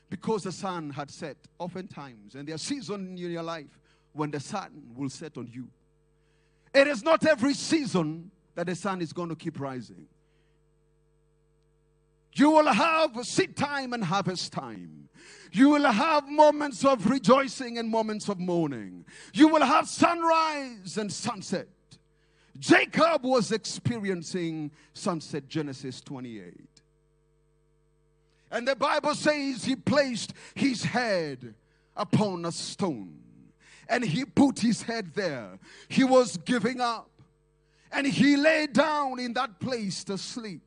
because the sun had set oftentimes. And there's a season in your life when the sun will set on you. It is not every season that the sun is going to keep rising. You will have seed time and harvest time. You will have moments of rejoicing and moments of mourning. You will have sunrise and sunset. Jacob was experiencing sunset, Genesis 28. And the Bible says he placed his head upon a stone. And he put his head there. He was giving up. And he lay down in that place to sleep.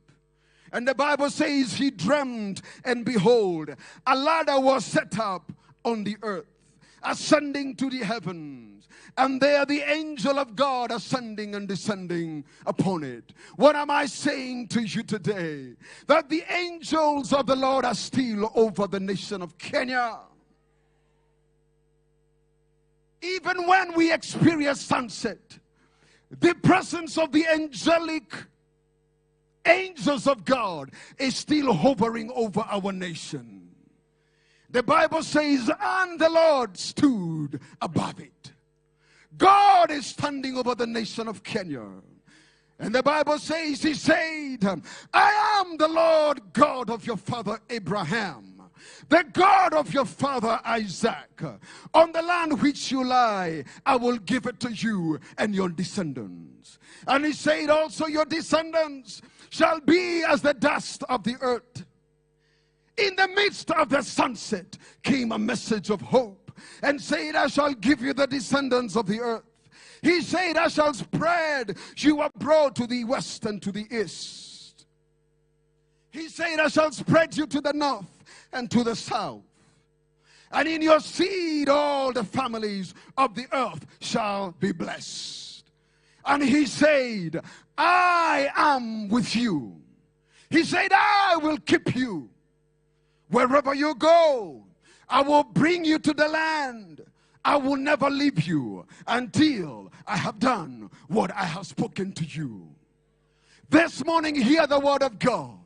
And the Bible says he dreamed, and behold, a ladder was set up on the earth, ascending to the heavens. And there the angel of God ascending and descending upon it. What am I saying to you today? That the angels of the Lord are still over the nation of Kenya. Even when we experience sunset, the presence of the angelic angels of God is still hovering over our nation. The Bible says, and the Lord stood above it. God is standing over the nation of Kenya. And the Bible says, he said, I am the Lord God of your father Abraham, the God of your father Isaac. On the land which you lie, I will give it to you and your descendants. And he said also, your descendants shall be as the dust of the earth. In the midst of the sunset came a message of hope, and said, I shall give you the descendants of the earth. He said, I shall spread you abroad to the west and to the east. He said, I shall spread you to the north and to the south. And in your seed all the families of the earth shall be blessed. And he said, I am with you. He said, I will keep you. Wherever you go, I will bring you to the land. I will never leave you until I have done what I have spoken to you. This morning, hear the word of God.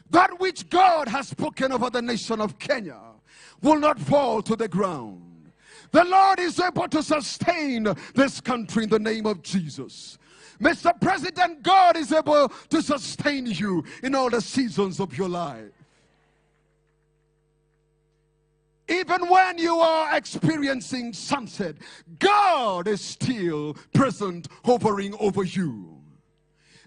That which God has spoken over the nation of Kenya will not fall to the ground. The Lord is able to sustain this country in the name of Jesus. Mr. President, God is able to sustain you in all the seasons of your life. Even when you are experiencing sunset, God is still present, hovering over you.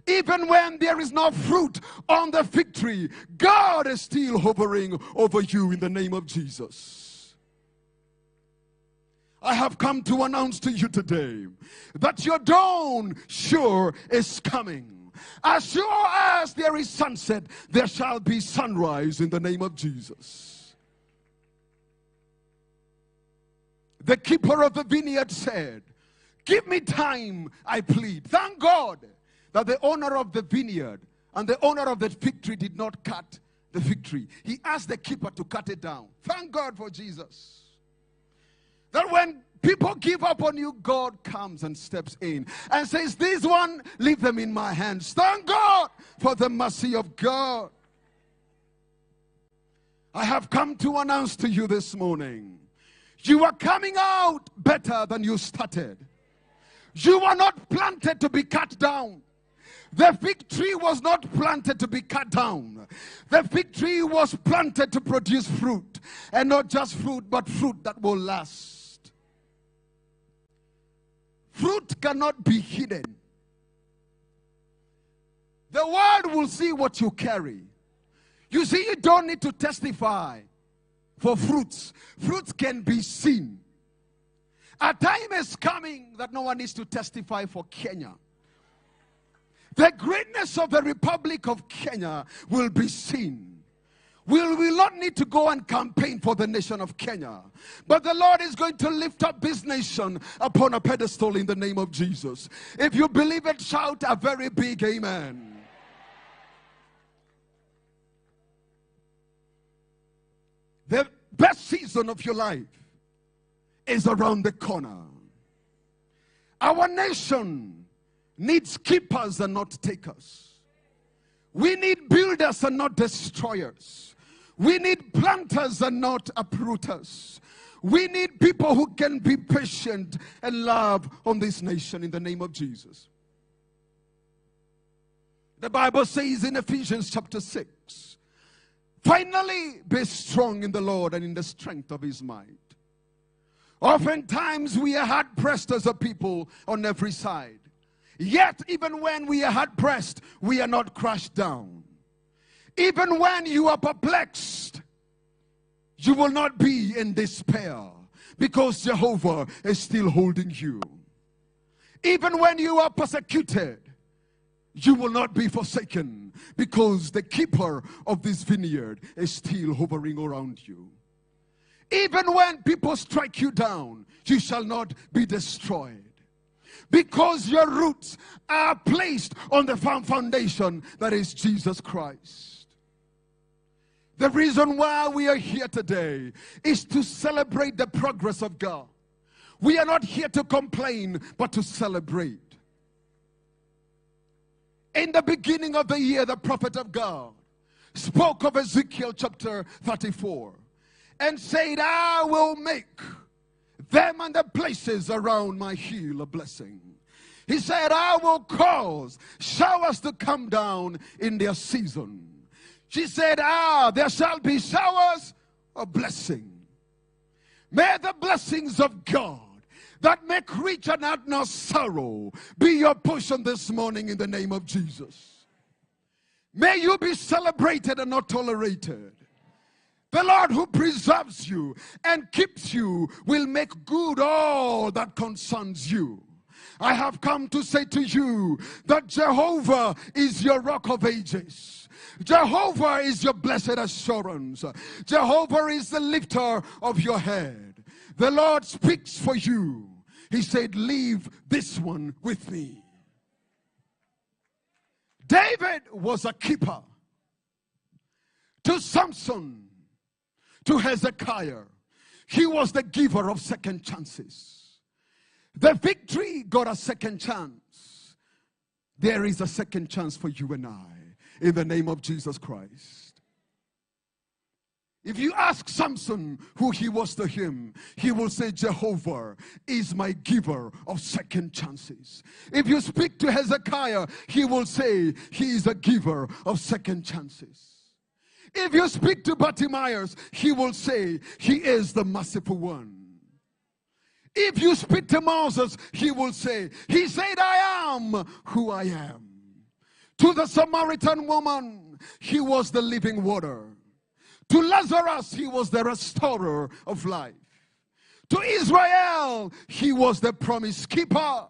Even when there is no fruit on the fig tree, God is still hovering over you in the name of Jesus. I have come to announce to you today that your dawn sure is coming. As sure as there is sunset, there shall be sunrise in the name of Jesus. The keeper of the vineyard said, give me time, I plead. Thank God that the owner of the vineyard and the owner of the fig tree did not cut the fig tree. He asked the keeper to cut it down. Thank God for Jesus. That when people give up on you, God comes and steps in and says, this one, leave them in my hands. Thank God for the mercy of God. I have come to announce to you this morning, you are coming out better than you started. You are not planted to be cut down. The fig tree was not planted to be cut down. The fig tree was planted to produce fruit. And not just fruit, but fruit that will last. Fruit cannot be hidden. The world will see what you carry. You see, you don't need to testify for fruits. Fruits can be seen. A time is coming that no one needs to testify for Kenya. The greatness of the Republic of Kenya will be seen. We will not need to go and campaign for the nation of Kenya. But the Lord is going to lift up this nation upon a pedestal in the name of Jesus. If you believe it, shout a very big amen. The best season of your life is around the corner. Our nation needs keepers and not takers. We need builders and not destroyers. We need planters and not uprooters. We need people who can be patient and love on this nation in the name of Jesus. The Bible says in Ephesians chapter 6, finally be strong in the Lord and in the strength of his might. Oftentimes we are hard pressed as a people on every side. Yet even when we are hard pressed, we are not crushed down. Even when you are perplexed, you will not be in despair, because Jehovah is still holding you. Even when you are persecuted, you will not be forsaken, because the keeper of this vineyard is still hovering around you. Even when people strike you down, you shall not be destroyed, because your roots are placed on the firm foundation that is Jesus Christ. The reason why we are here today is to celebrate the progress of God. We are not here to complain, but to celebrate. In the beginning of the year, the prophet of God spoke of Ezekiel chapter 34 and said, I will make them and the places around my hill a blessing. He said, I will cause showers to come down in their season. She said, there shall be showers of blessing. May the blessings of God that make rich and add no sorrow be your portion this morning in the name of Jesus. May you be celebrated and not tolerated. The Lord who preserves you and keeps you will make good all that concerns you. I have come to say to you that Jehovah is your rock of ages. Jehovah is your blessed assurance. Jehovah is the lifter of your head. The Lord speaks for you. He said, leave this one with me. David was a keeper. To Samson, to Hezekiah, he was the giver of second chances. The victory got a second chance. There is a second chance for you and I in the name of Jesus Christ. If you ask Samson who he was to him, he will say, Jehovah is my giver of second chances. If you speak to Hezekiah, he will say he is a giver of second chances. If you speak to Bartimaeus, he will say he is the merciful one. If you speak to Moses, he will say, he said, I am who I am. To the Samaritan woman, he was the living water. To Lazarus, he was the restorer of life. To Israel, he was the promise keeper.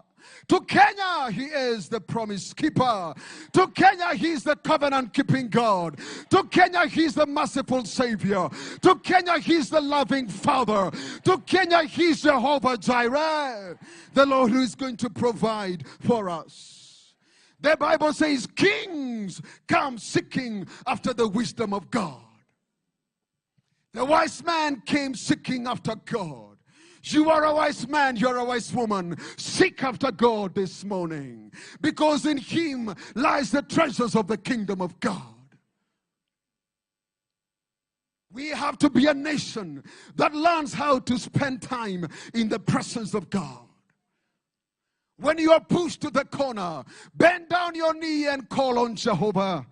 To Kenya, he is the promise keeper. To Kenya, he is the covenant keeping God. To Kenya, he is the merciful Savior. To Kenya, he is the loving Father. To Kenya, he is Jehovah Jireh, the Lord who is going to provide for us. The Bible says kings come seeking after the wisdom of God. The wise man came seeking after God. You are a wise man, you are a wise woman. Seek after God this morning, because in him lies the treasures of the kingdom of God. We have to be a nation that learns how to spend time in the presence of God. When you are pushed to the corner, bend down your knee and call on Jehovah.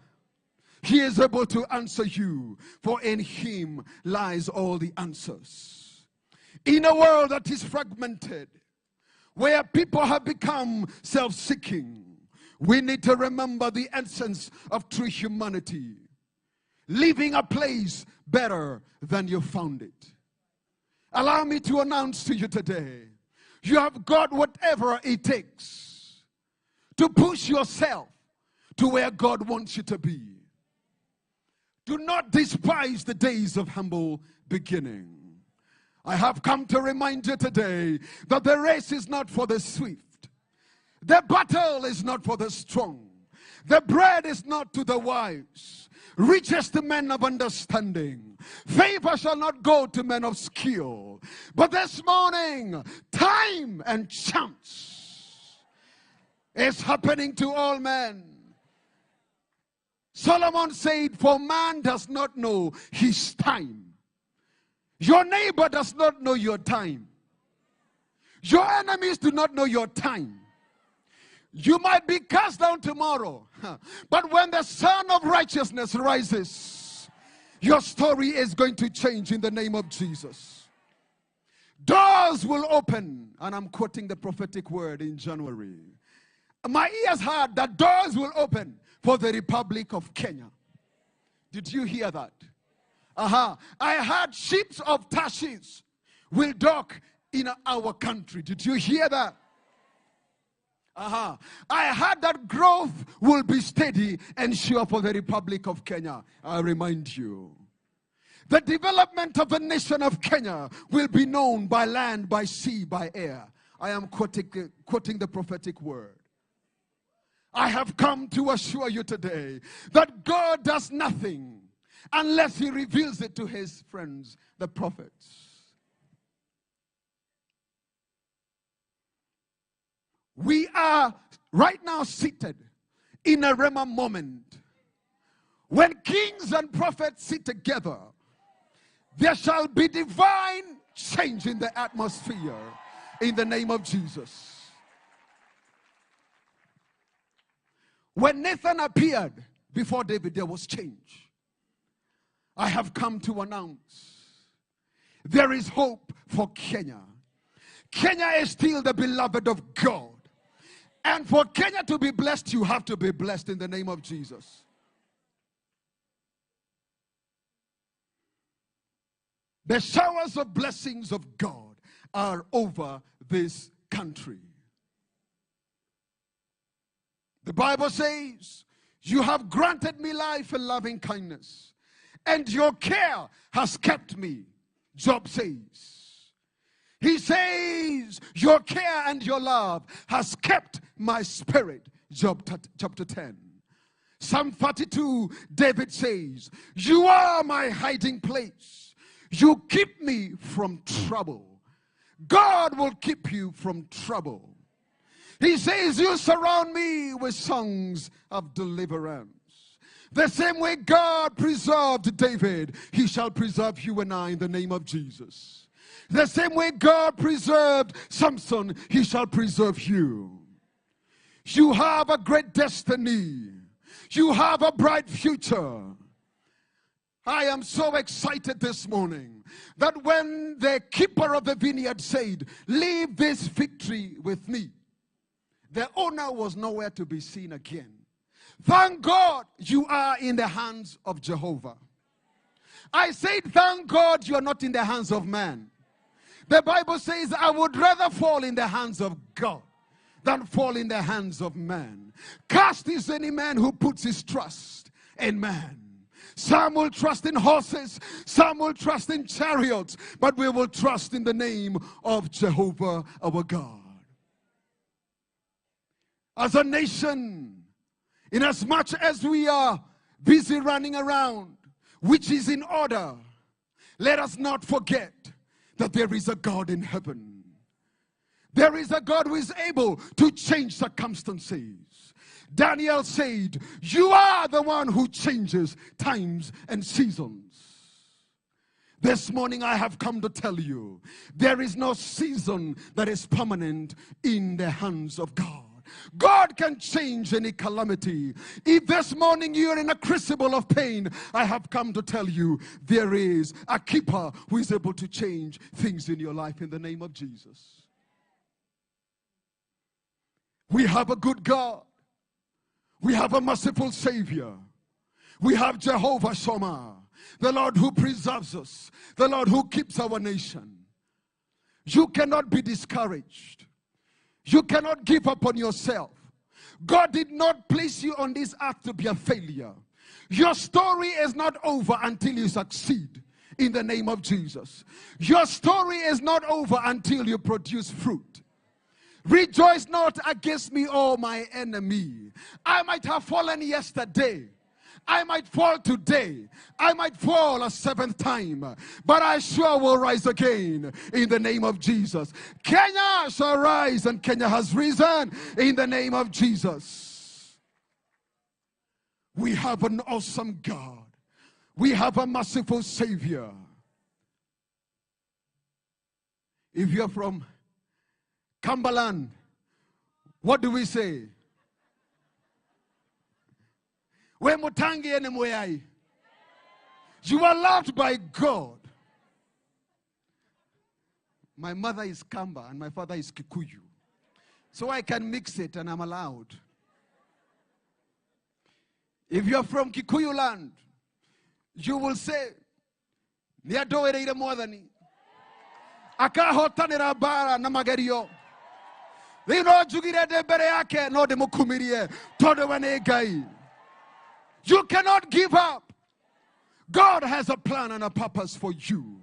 He is able to answer you, for in him lies all the answers. In a world that is fragmented, where people have become self-seeking, we need to remember the essence of true humanity. Leaving a place better than you found it. Allow me to announce to you today, you have got whatever it takes to push yourself to where God wants you to be. Do not despise the days of humble beginning. I have come to remind you today that the race is not for the swift. The battle is not for the strong. The bread is not to the wise. Riches to men of understanding. Favor shall not go to men of skill. But this morning, time and chance is happening to all men. Solomon said, for man does not know his time. Your neighbor does not know your time. Your enemies do not know your time. You might be cast down tomorrow, but when the Son of Righteousness rises, your story is going to change in the name of Jesus. Doors will open, and I'm quoting the prophetic word in January. My ears heard that doors will open for the Republic of Kenya. Did you hear that? I heard ships of Tarshish will dock in our country. Did you hear that? I heard that growth will be steady and sure for the Republic of Kenya. I remind you. The development of the nation of Kenya will be known by land, by sea, by air. I am quoting the prophetic word. I have come to assure you today that God does nothing unless he reveals it to his friends, the prophets. We are right now seated in a Rema moment. When kings and prophets sit together, there shall be divine change in the atmosphere in the name of Jesus. When Nathan appeared before David, there was change. I have come to announce there is hope for Kenya. Kenya is still the beloved of God. And for Kenya to be blessed, you have to be blessed in the name of Jesus. The showers of blessings of God are over this country. The Bible says, you have granted me life and loving kindness, and your care has kept me. Job says. He says, your care and your love has kept my spirit. Job chapter 10. Psalm 32, David says, you are my hiding place. You keep me from trouble. God will keep you from trouble. He says, you surround me with songs of deliverance. The same way God preserved David, he shall preserve you and I in the name of Jesus. The same way God preserved Samson, he shall preserve you. You have a great destiny. You have a bright future. I am so excited this morning that when the keeper of the vineyard said, leave this victory with me, the owner was nowhere to be seen again. Thank God you are in the hands of Jehovah. I said, thank God you are not in the hands of man. The Bible says, I would rather fall in the hands of God than fall in the hands of man. Cursed is any man who puts his trust in man. Some will trust in horses, some will trust in chariots, but we will trust in the name of Jehovah our God. As a nation, inasmuch as we are busy running around, which is in order, let us not forget that there is a God in heaven. There is a God who is able to change circumstances. Daniel said, you are the one who changes times and seasons. This morning I have come to tell you, there is no season that is permanent in the hands of God. God can change any calamity. If this morning you're in a crucible of pain, I have come to tell you, there is a keeper who is able to change things in your life in the name of Jesus. We have a good God. We have a merciful Savior. We have Jehovah Shammah, the Lord who preserves us, the Lord who keeps our nation. You cannot be discouraged. You cannot give up on yourself. God did not place you on this earth to be a failure. Your story is not over until you succeed in the name of Jesus. Your story is not over until you produce fruit. Rejoice not against me, O my enemy. I might have fallen yesterday. I might fall today. I might fall a seventh time. But I sure will rise again in the name of Jesus. Kenya shall rise, and Kenya has risen in the name of Jesus. We have an awesome God. We have a merciful Savior. If you're from Cumberland, what do we say? You are loved by God. My mother is Kamba and my father is Kikuyu. So I can mix it and I'm allowed. If you're from Kikuyu land, you will say, Niadoereire mwathani. Akahotanira bara na magario. Lino jugire de bere yake no de mukumirie. Todo wane gai. You cannot give up. God has a plan and a purpose for you.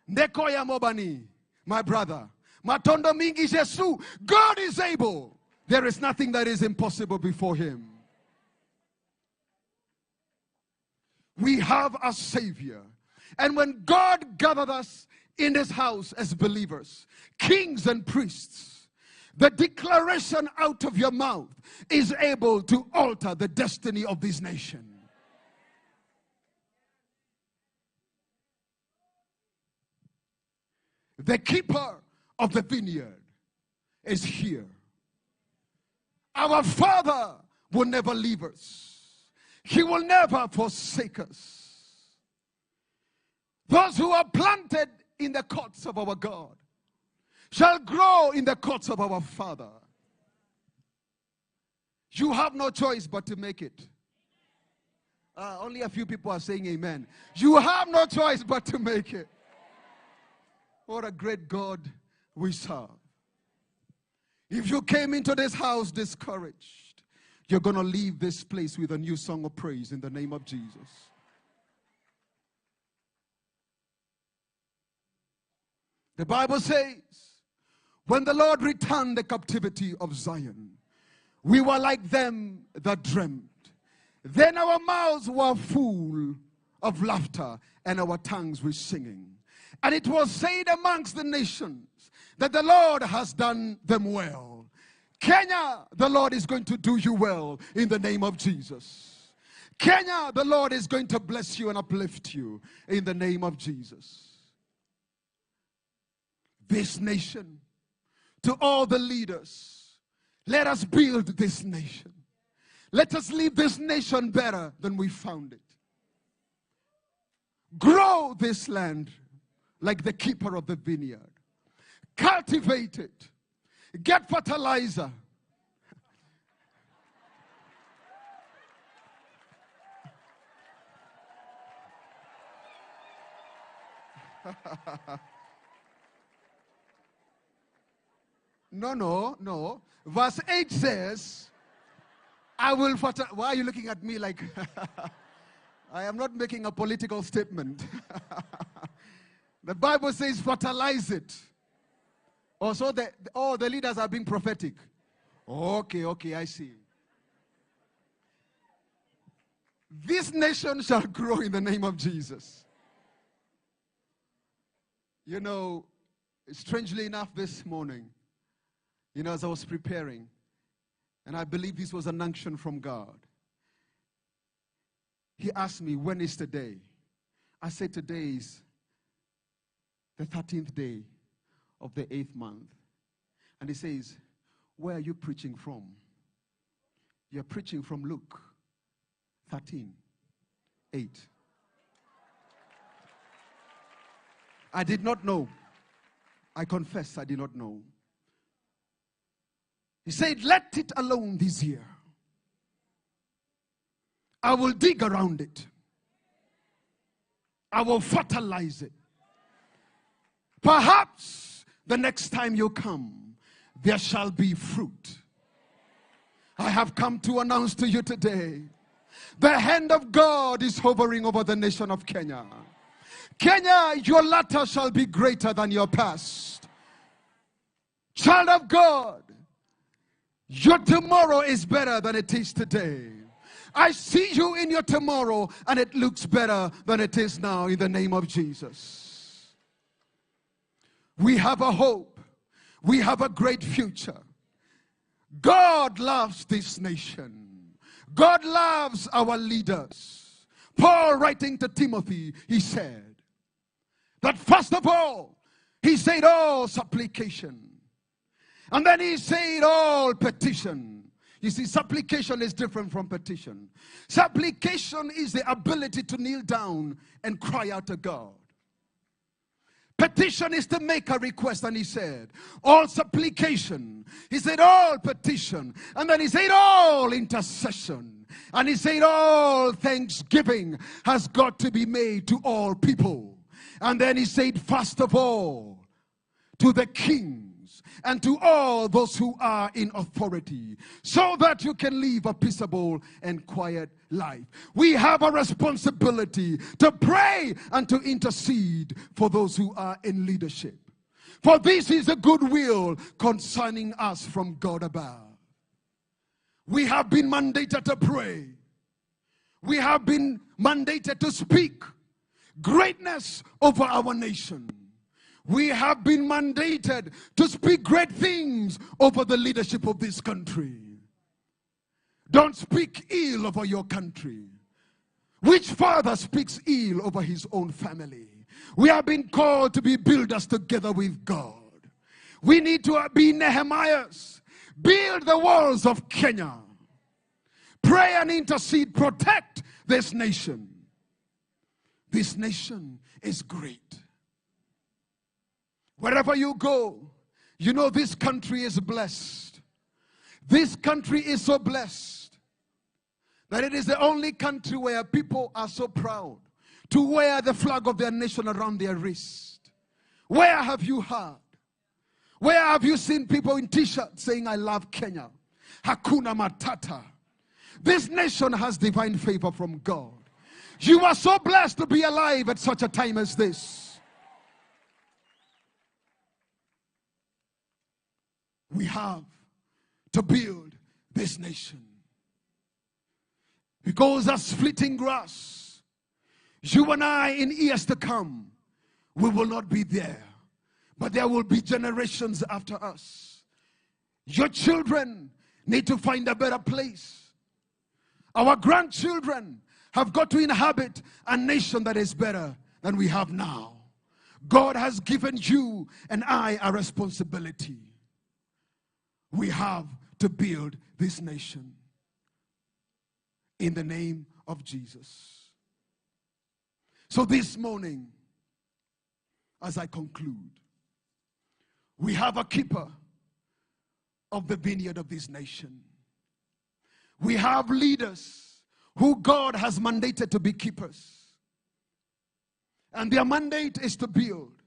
Nekoya mobani, my brother. Matondo mingi Jesu. God is able. There is nothing that is impossible before him. We have a Savior. And when God gathered us in his house as believers, kings and priests, the declaration out of your mouth is able to alter the destiny of this nation. The keeper of the vineyard is here. Our Father will never leave us. He will never forsake us. Those who are planted in the courts of our God shall grow in the courts of our Father. You have no choice but to make it. Only a few people are saying amen. You have no choice but to make it. What a great God we serve. If you came into this house discouraged, you're going to leave this place with a new song of praise in the name of Jesus. The Bible says, when the Lord returned the captivity of Zion, we were like them that dreamt. Then our mouths were full of laughter and our tongues were singing. And it was said amongst the nations that the Lord has done them well. Kenya, the Lord is going to do you well in the name of Jesus. Kenya, the Lord is going to bless you and uplift you in the name of Jesus. This nation, to all the leaders, let us build this nation. Let us leave this nation better than we found it. Grow this land like the keeper of the vineyard. Cultivate it. Get fertilizer. No. Verse 8 says, I will fertilize. Why are you looking at me like I am not making a political statement. The Bible says fertilize it. Also, the leaders are being prophetic. Okay, I see. This nation shall grow in the name of Jesus. You know, strangely enough this morning, as I was preparing, and I believe this was an unction from God, he asked me, when is the day? I said, today is the 13th day of the 8th month. And he says, where are you preaching from? You're preaching from Luke 13:8. I did not know. I confess I did not know. He said, let it alone this year. I will dig around it. I will fertilize it. Perhaps the next time you come, there shall be fruit. I have come to announce to you today, the hand of God is hovering over the nation of Kenya. Kenya, your latter shall be greater than your past. Child of God, your tomorrow is better than it is today. I see you in your tomorrow and it looks better than it is now in the name of Jesus. We have a hope. We have a great future. God loves this nation. God loves our leaders. Paul, writing to Timothy, he said that first of all, he said all supplication. And then he said all petition. You see, supplication is different from petition. Supplication is the ability to kneel down and cry out to God. Petition is to make a request, and he said all supplication. He said all petition, and then he said all intercession, and he said all thanksgiving has got to be made to all people. And then he said first of all to the kings and to all those who are in authority, so that you can live a peaceable and quiet life. We have a responsibility to pray and to intercede for those who are in leadership. For this is a good will concerning us from God above. We have been mandated to pray. We have been mandated to speak greatness over our nation. We have been mandated to speak great things over the leadership of this country. Don't speak ill over your country. Which father speaks ill over his own family? We have been called to be builders together with God. We need to be Nehemiahs. Build the walls of Kenya. Pray and intercede. Protect this nation. This nation is great. Wherever you go, you know this country is blessed. This country is so blessed that it is the only country where people are so proud to wear the flag of their nation around their wrist. Where have you heard? Where have you seen people in t-shirts saying, I love Kenya? Hakuna Matata. This nation has divine favor from God. You are so blessed to be alive at such a time as this. We have to build this nation. Because as fleeting grass, you and I in years to come, we will not be there. But there will be generations after us. Your children need to find a better place. Our grandchildren have got to inhabit a nation that is better than we have now. God has given you and I a responsibility. We have to build this nation in the name of Jesus. So this morning, as I conclude, we have a keeper of the vineyard of this nation. We have leaders who God has mandated to be keepers. And their mandate is to build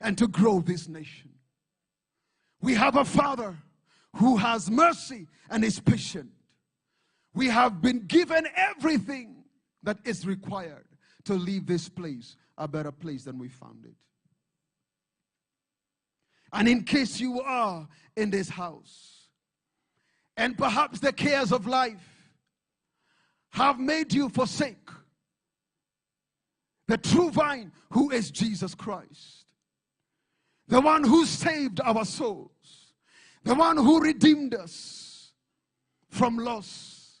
and to grow this nation. We have a Father who has mercy and is patient. We have been given everything that is required to leave this place a better place than we found it. And in case you are in this house, and perhaps the cares of life have made you forsake the true vine, who is Jesus Christ, the one who saved our souls, the one who redeemed us from loss.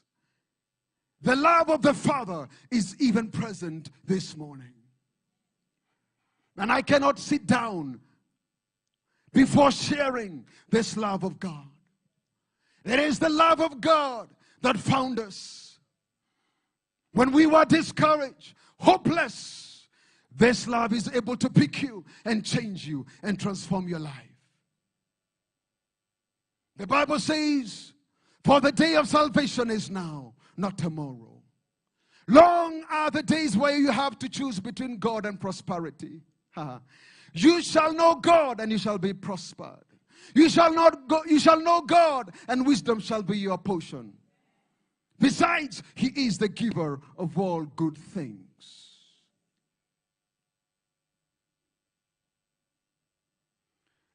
The love of the Father is even present this morning. And I cannot sit down before sharing this love of God. It is the love of God that found us. When we were discouraged, hopeless, this love is able to pick you and change you and transform your life. The Bible says, for the day of salvation is now, not tomorrow. Long are the days where you have to choose between God and prosperity. You shall know God and you shall be prospered. You shall know God and wisdom shall be your portion. Besides, he is the giver of all good things.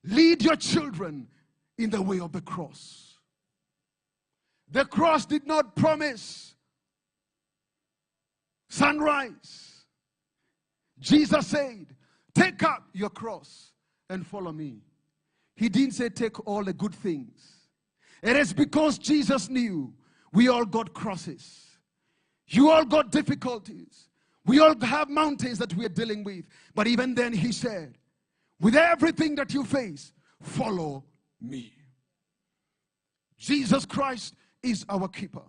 Lead your children in the way of the cross. The cross did not promise sunrise. Jesus said, take up your cross and follow me. He didn't say take all the good things. It is because Jesus knew we all got crosses. You all got difficulties. We all have mountains that we are dealing with. But even then he said, with everything that you face, follow me. Jesus Christ is our keeper.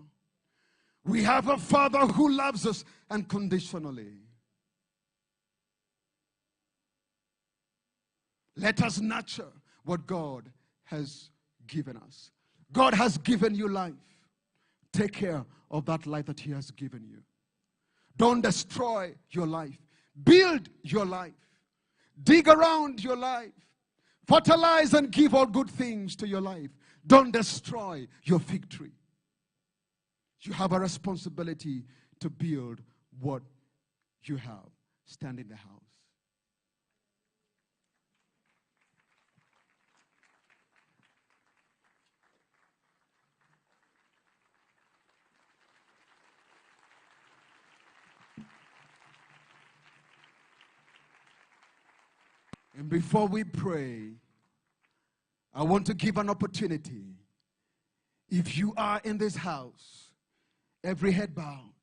We have a Father who loves us unconditionally. Let us nurture what God has given us. God has given you life. Take care of that life that he has given you. Don't destroy your life. Build your life. Dig around your life. Fertilize and give all good things to your life. Don't destroy your fig tree. You have a responsibility to build what you have. Stand in the house. And before we pray, I want to give an opportunity. If you are in this house, every head bowed,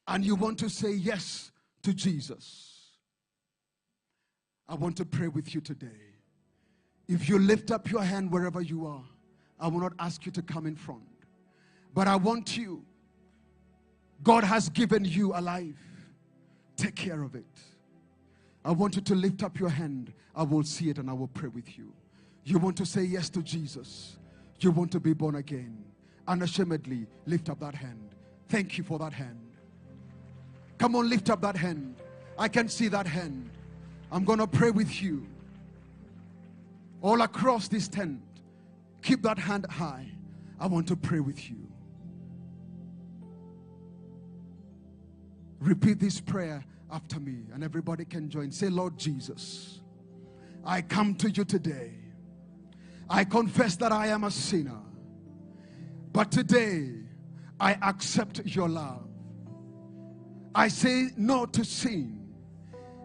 and you want to say yes to Jesus, I want to pray with you today. If you lift up your hand wherever you are, I will not ask you to come in front. But I want you, God has given you a life. Take care of it. I want you to lift up your hand. I will see it and I will pray with you. You want to say yes to Jesus. You want to be born again. Unashamedly, lift up that hand. Thank you for that hand. Come on, lift up that hand. I can see that hand. I'm going to pray with you. All across this tent, keep that hand high. I want to pray with you. Repeat this prayer after me, and everybody can join. Say, Lord Jesus, I come to you today. I confess that I am a sinner, but today I accept your love. I say no to sin,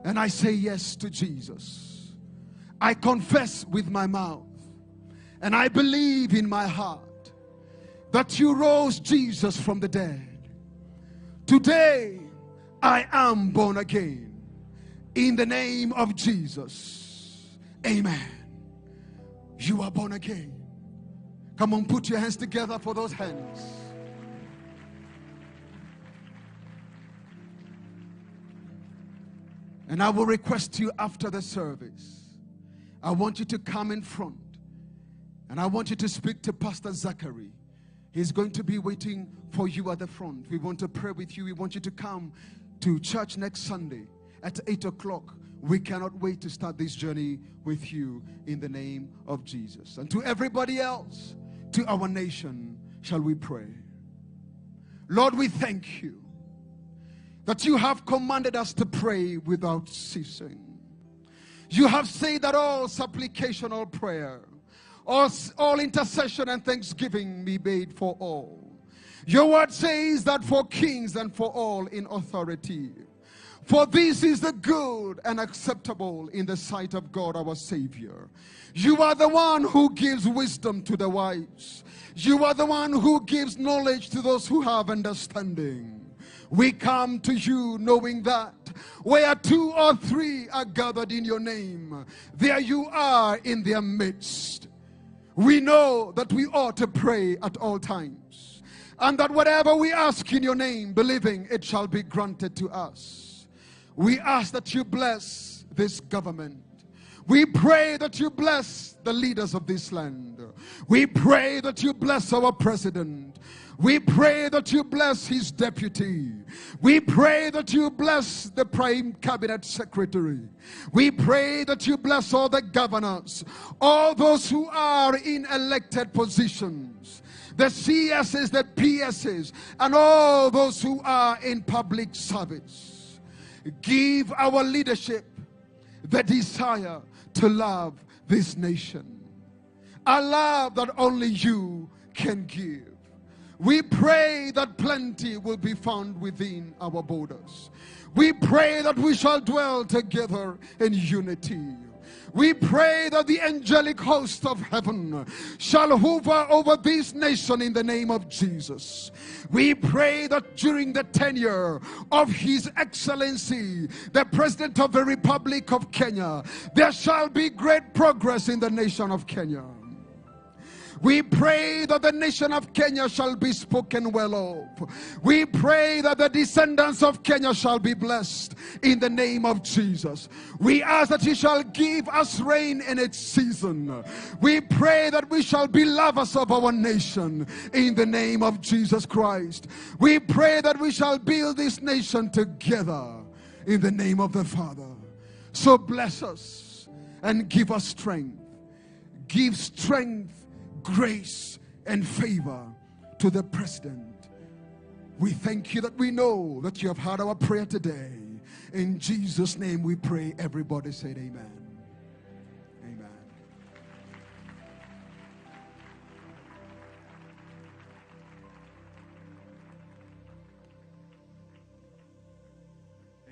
and I say yes to Jesus. I confess with my mouth, and I believe in my heart that you rose Jesus from the dead. Today I am born again. In the name of Jesus. Amen. You are born again. Come on, put your hands together for those hands. And I will request you after the service. I want you to come in front. And I want you to speak to Pastor Zachary. He's going to be waiting for you at the front. We want to pray with you. We want you to come to church next Sunday at 8 o'clock. We cannot wait to start this journey with you in the name of Jesus. And to everybody else, to our nation, shall we pray. Lord, we thank you that you have commanded us to pray without ceasing. You have said that all supplication, all prayer, all intercession and thanksgiving be made for all. Your word says that for kings and for all in authority. For this is the good and acceptable in the sight of God our Savior. You are the one who gives wisdom to the wise. You are the one who gives knowledge to those who have understanding. We come to you knowing that where 2 or 3 are gathered in your name, there you are in their midst. We know that we ought to pray at all times, and that whatever we ask in your name, believing it shall be granted to us. We ask that you bless this government. We pray that you bless the leaders of this land. We pray that you bless our president. We pray that you bless his deputy. We pray that you bless the prime cabinet secretary. We pray that you bless all the governors, all those who are in elected positions, the CSs, the PSs, and all those who are in public service. Give our leadership the desire to love this nation, a love that only you can give. We pray that plenty will be found within our borders. We pray that we shall dwell together in unity. We pray that the angelic host of heaven shall hover over this nation in the name of Jesus. We pray that during the tenure of His Excellency, the President of the Republic of Kenya, there shall be great progress in the nation of Kenya. We pray that the nation of Kenya shall be spoken well of. We pray that the descendants of Kenya shall be blessed in the name of Jesus. We ask that He shall give us rain in its season. We pray that we shall be lovers of our nation in the name of Jesus Christ. We pray that we shall build this nation together in the name of the Father. So bless us and give us strength. Give strength, grace and favor to the president. We thank you that we know that you have heard our prayer today. In Jesus' name we pray. Everybody said amen. Amen.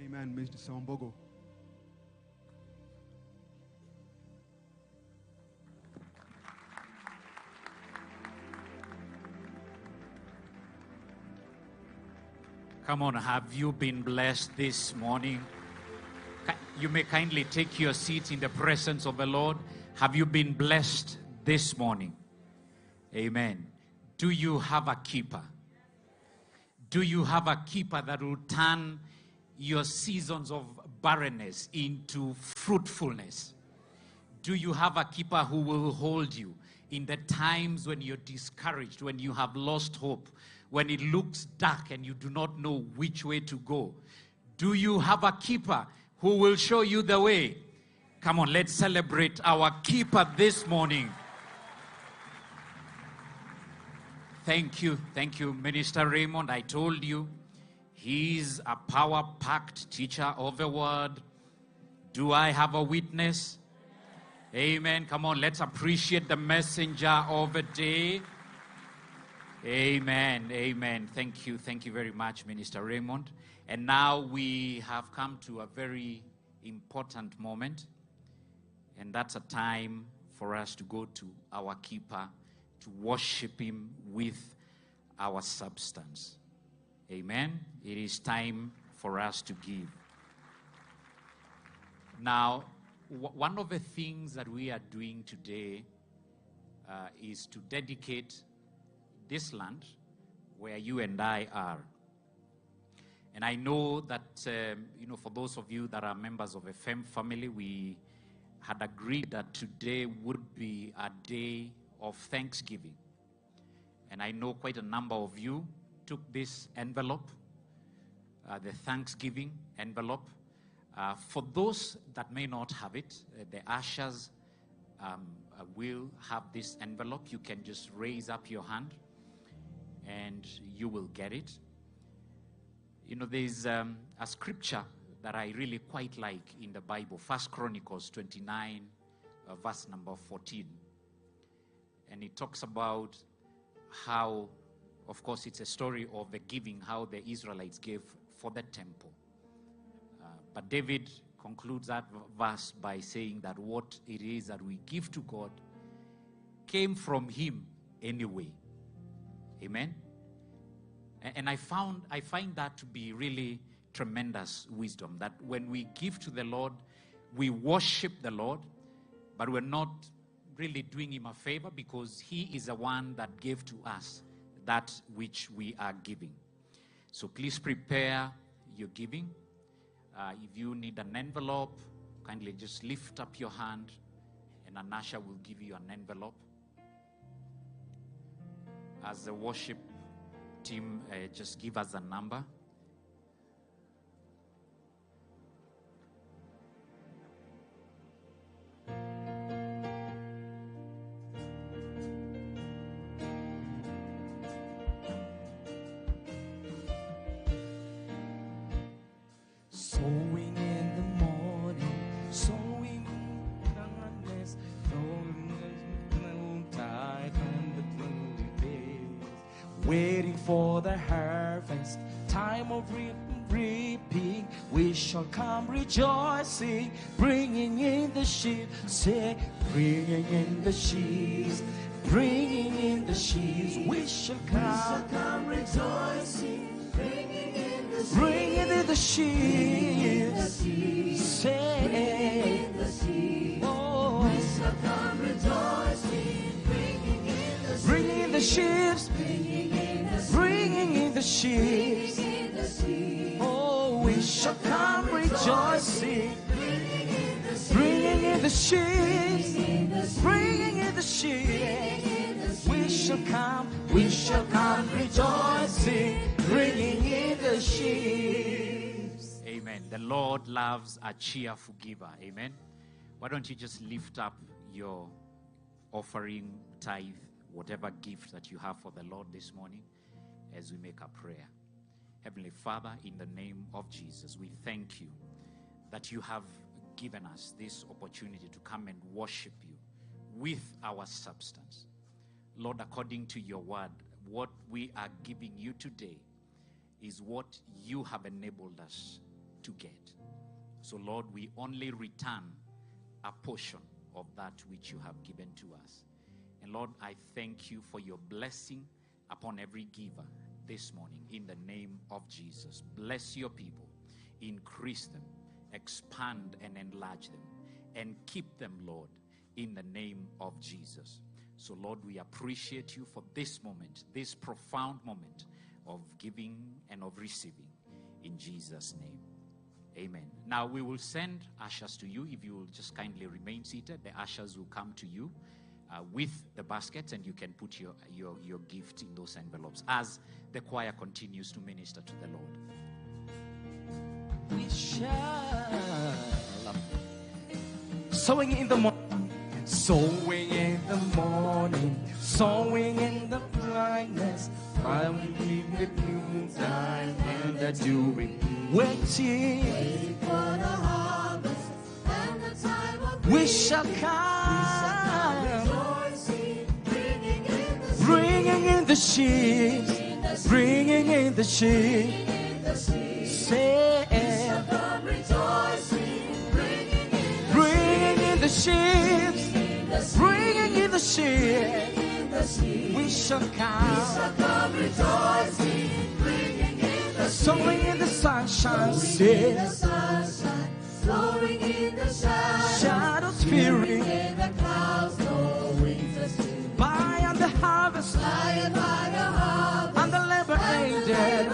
Amen, Mr. Sambogo. Come on, have you been blessed this morning? You may kindly take your seat in the presence of the Lord. Have you been blessed this morning? Amen. Do you have a keeper? Do you have a keeper that will turn your seasons of barrenness into fruitfulness? Do you have a keeper who will hold you in the times when you're discouraged, when you have lost hope, when it looks dark and you do not know which way to go? Do you have a keeper who will show you the way? Come on, let's celebrate our keeper this morning. Thank you, Minister Raymond. I told you, he's a power-packed teacher of the word. Do I have a witness? Amen. Come on, let's appreciate the messenger of the day. Amen. Amen. Thank you very much, Minister Raymond. And now we have come to a very important moment, and that's a time for us to go to our keeper, to worship him with our substance. Amen. It is time for us to give. Now, one of the things that we are doing today is to dedicate this land where you and I are. And I know that, for those of you that are members of a family, we had agreed that today would be a day of thanksgiving. And I know quite a number of you took this envelope, the Thanksgiving envelope. For those that may not have it, the ushers will have this envelope. You can just raise up your hand and you will get it. There's a scripture that I really quite like in the Bible, 1 Chronicles 29, verse number 14. And it talks about how, of course, it's a story of the giving, how the Israelites gave for the temple. But David concludes that verse by saying that what it is that we give to God came from him anyway. Amen. And I find that to be really tremendous wisdom, that when we give to the Lord, we worship the Lord, but we're not really doing him a favor because he is the one that gave to us that which we are giving. So please prepare your giving. If you need an envelope, kindly just lift up your hand and an usher will give you an envelope. As the worship team, just give us a number. Sowing in the morning, sowing in darkness, throwing the noontide and the gloomy days, waiting for the harvest, time of reaping, we shall come rejoicing, bringing in the sheep. Say, bringing in the sheep, bringing in the sheep. We shall come rejoicing, bringing in the sheep. Bringing in the sheep. Say, oh, we shall come rejoicing, bringing in the sheep. Bringing in the sheep. Bringing in the sheep. Oh, we shall come rejoicing, bringing in the sheep, bringing in the sheep. We shall come rejoicing, bringing in the sheep. Amen. The Lord loves a cheerful giver. Amen. Why don't you just lift up your offering, tithe, whatever gift that you have for the Lord this morning as we make a prayer. Heavenly Father, in the name of Jesus, we thank you that you have given us this opportunity to come and worship you with our substance. Lord, according to your word, what we are giving you today is what you have enabled us to get. So, Lord, we only return a portion of that which you have given to us. And Lord, I thank you for your blessing upon every giver this morning in the name of Jesus. Bless your people, increase them, expand and enlarge them, and keep them, Lord, in the name of Jesus. So, Lord, we appreciate you for this moment, this profound moment of giving and of receiving. In Jesus' name, amen. Now, we will send ushers to you. If you will just kindly remain seated, the ushers will come to you with the baskets, and you can put your gift in those envelopes as the choir continues to minister to the Lord. We shall sowing in the morning, sowing in the morning, sowing in the blindness, while we leave the noontime and the dewy waiting for the harvest and the time of we shall come rejoicing, bringing in the sheep, bringing in the sheep. Say, bringing in the sheep, bringing in the sheep. We shall come rejoicing, bringing in the sowing in the sunshine, see, sowing in the shadows, fearing in the clouds, no winter still. By and the harvest, and the labor ended.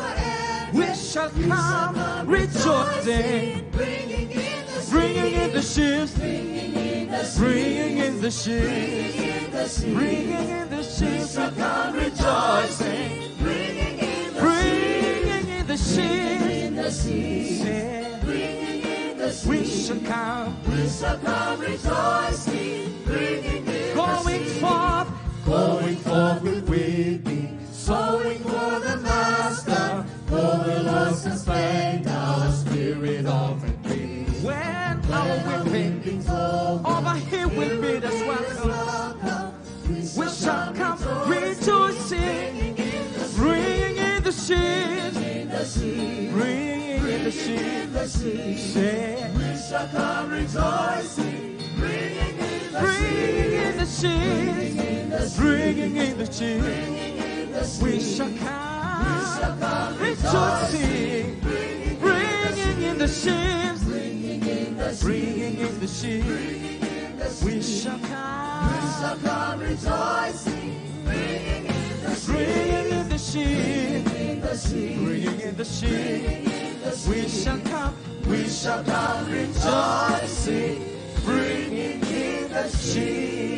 We shall come rejoicing, bringing in the sheep, bringing in the sheep, bringing in the sheep. We shall come rejoicing, bringing in the sheep, bringing in the sheep. We shall come rejoicing, bringing in the sheep. Going forth with weeping, sowing for the Master. For the Lord sustained our spirit of faith. When our weeping over here will be as welcome, we shall come rejoicing, bringing in the sheep, bringing in the sheep. We shall come rejoicing, bringing in the sheep, bringing in the sheep. We shall come rejoicing, bringing in the sheep, bringing in the sheep. We shall come rejoicing, bringing in the sheep, bringing in the sheep. We shall come rejoicing, bringing in the sheep.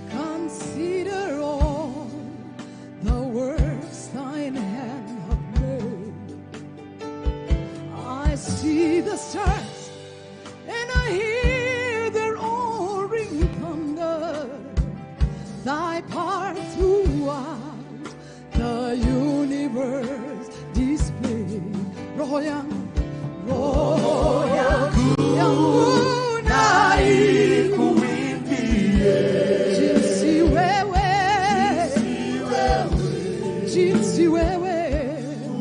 Consider all the works thine hand hath made. I see the stars and I hear their roaring thunder. Thy path throughout the universe display. roho yangu na ikuimbie jinsi wewe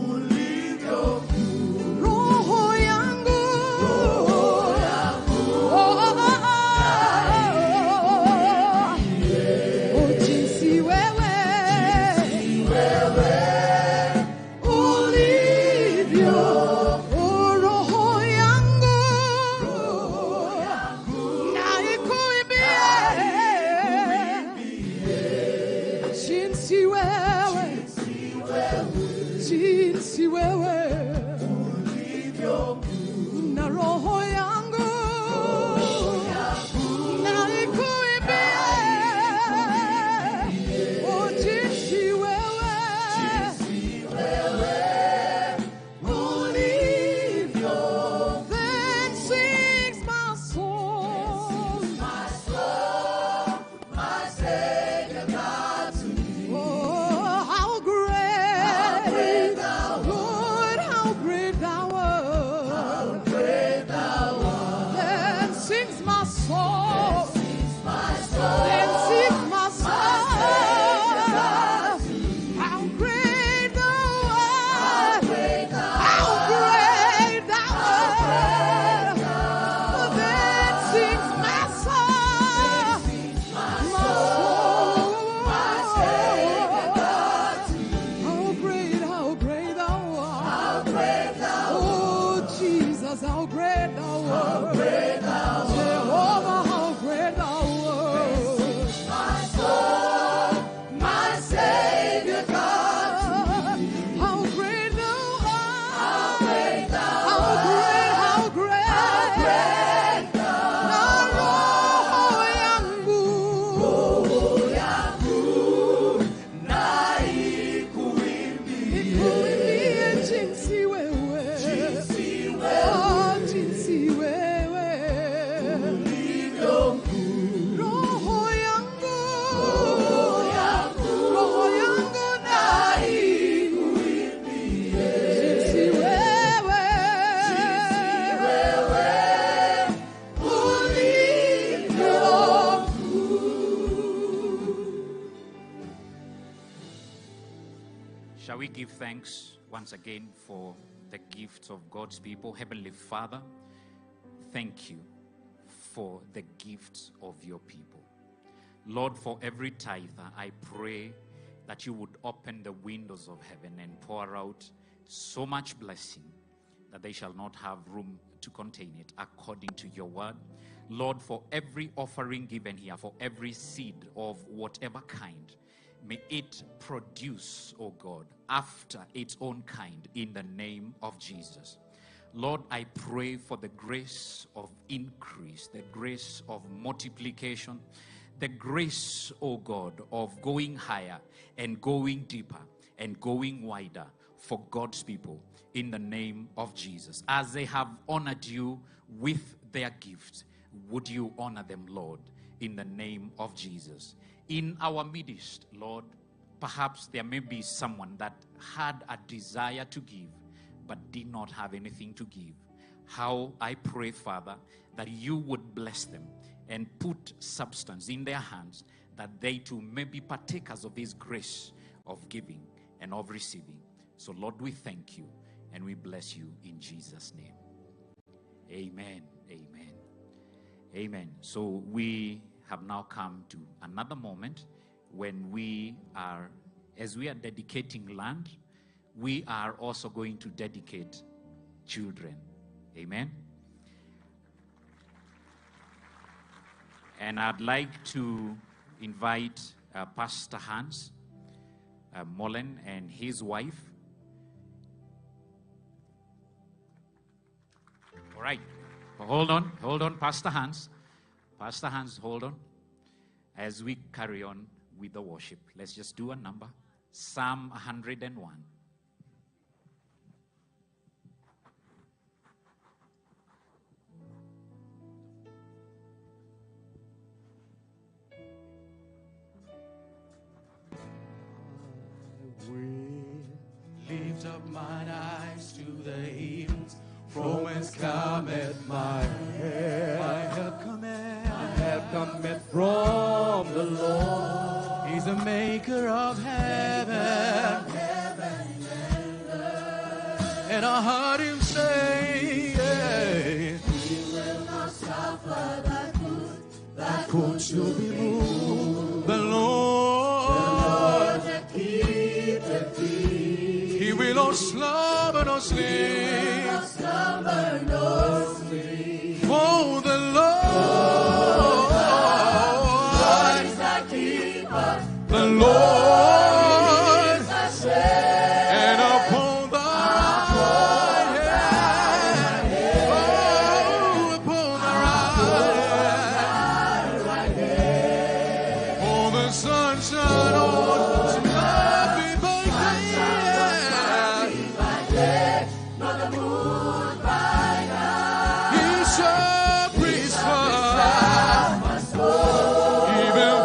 ulivyo roho yangu jinsi wewe ulivyo roho yangu na ikuimbie jinsi wewe ulivyo na roho yangu na ikuimbie jinsi wewe ulivyo. Then sings my soul, my Savior God to me. Oh, how great, Lord, how great thou art. Then sings my soul, then sings my soul. How great thou art, how great thou art. Then sings my soul, my how great thou art. Oh, Jesus, how great thou art. Jehovah, how great thou art. My Savior God, how great thou art. How great. Na roho yangu ikuimbie jinsi wewe jinsi wewe roho yangu na ikuimbie jinsi wewe ulivyo. Shall we give thanks once again for the gifts of God's people? Heavenly Father, thank you for the gifts of your people. Lord, for every tither, I pray that you would open the windows of heaven and pour out so much blessing that they shall not have room to contain it, according to your word. Lord, for every offering given here, for every seed of whatever kind, may it produce, oh God, after its own kind, in the name of Jesus. Lord, I pray for the grace of increase, the grace of multiplication, the grace, oh God, of going higher and going deeper and going wider for God's people, in the name of Jesus. As they have honored you with their gifts, would you honor them, Lord, in the name of Jesus. In our midst, Lord, perhaps there may be someone that had a desire to give but did not have anything to give. How I pray, Father, that you would bless them and put substance in their hands, that they too may be partakers of this grace of giving and of receiving. So, Lord, we thank you and we bless you in Jesus' name. Amen. Amen. Amen. So we have now come to another moment when we are, as we are dedicating land, we are also going to dedicate children. Amen. And I'd like to invite Pastor Hans Mullen and his wife. All right. Hold on, Pastor Hans. Pastor Hans, hold on. As we carry on with the worship, let's just do a number. Psalm 101. Lift up mine eyes to the hills, from whence cometh my help. My help cometh from the Lord. He's the maker of heaven and I heard him say, he will not suffer that foot should be moved. The Lord that keepeth thee, he will not slumber nor sleep. For the Lord is thy keeper. The Lord is thy shade. And upon thy right hand, upon thy right hand, for the sunshine on some happy by day, nor the moon by night. He shall preserve my soul, even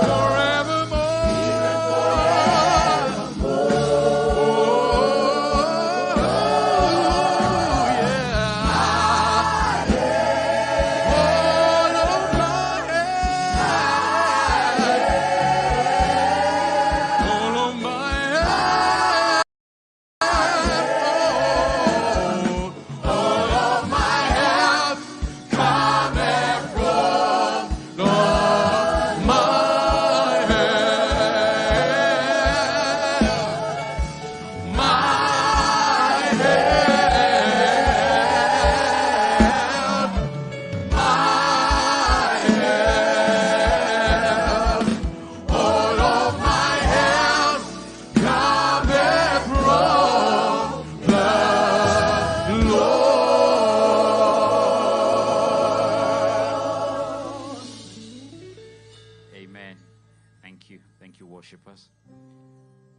worshippers.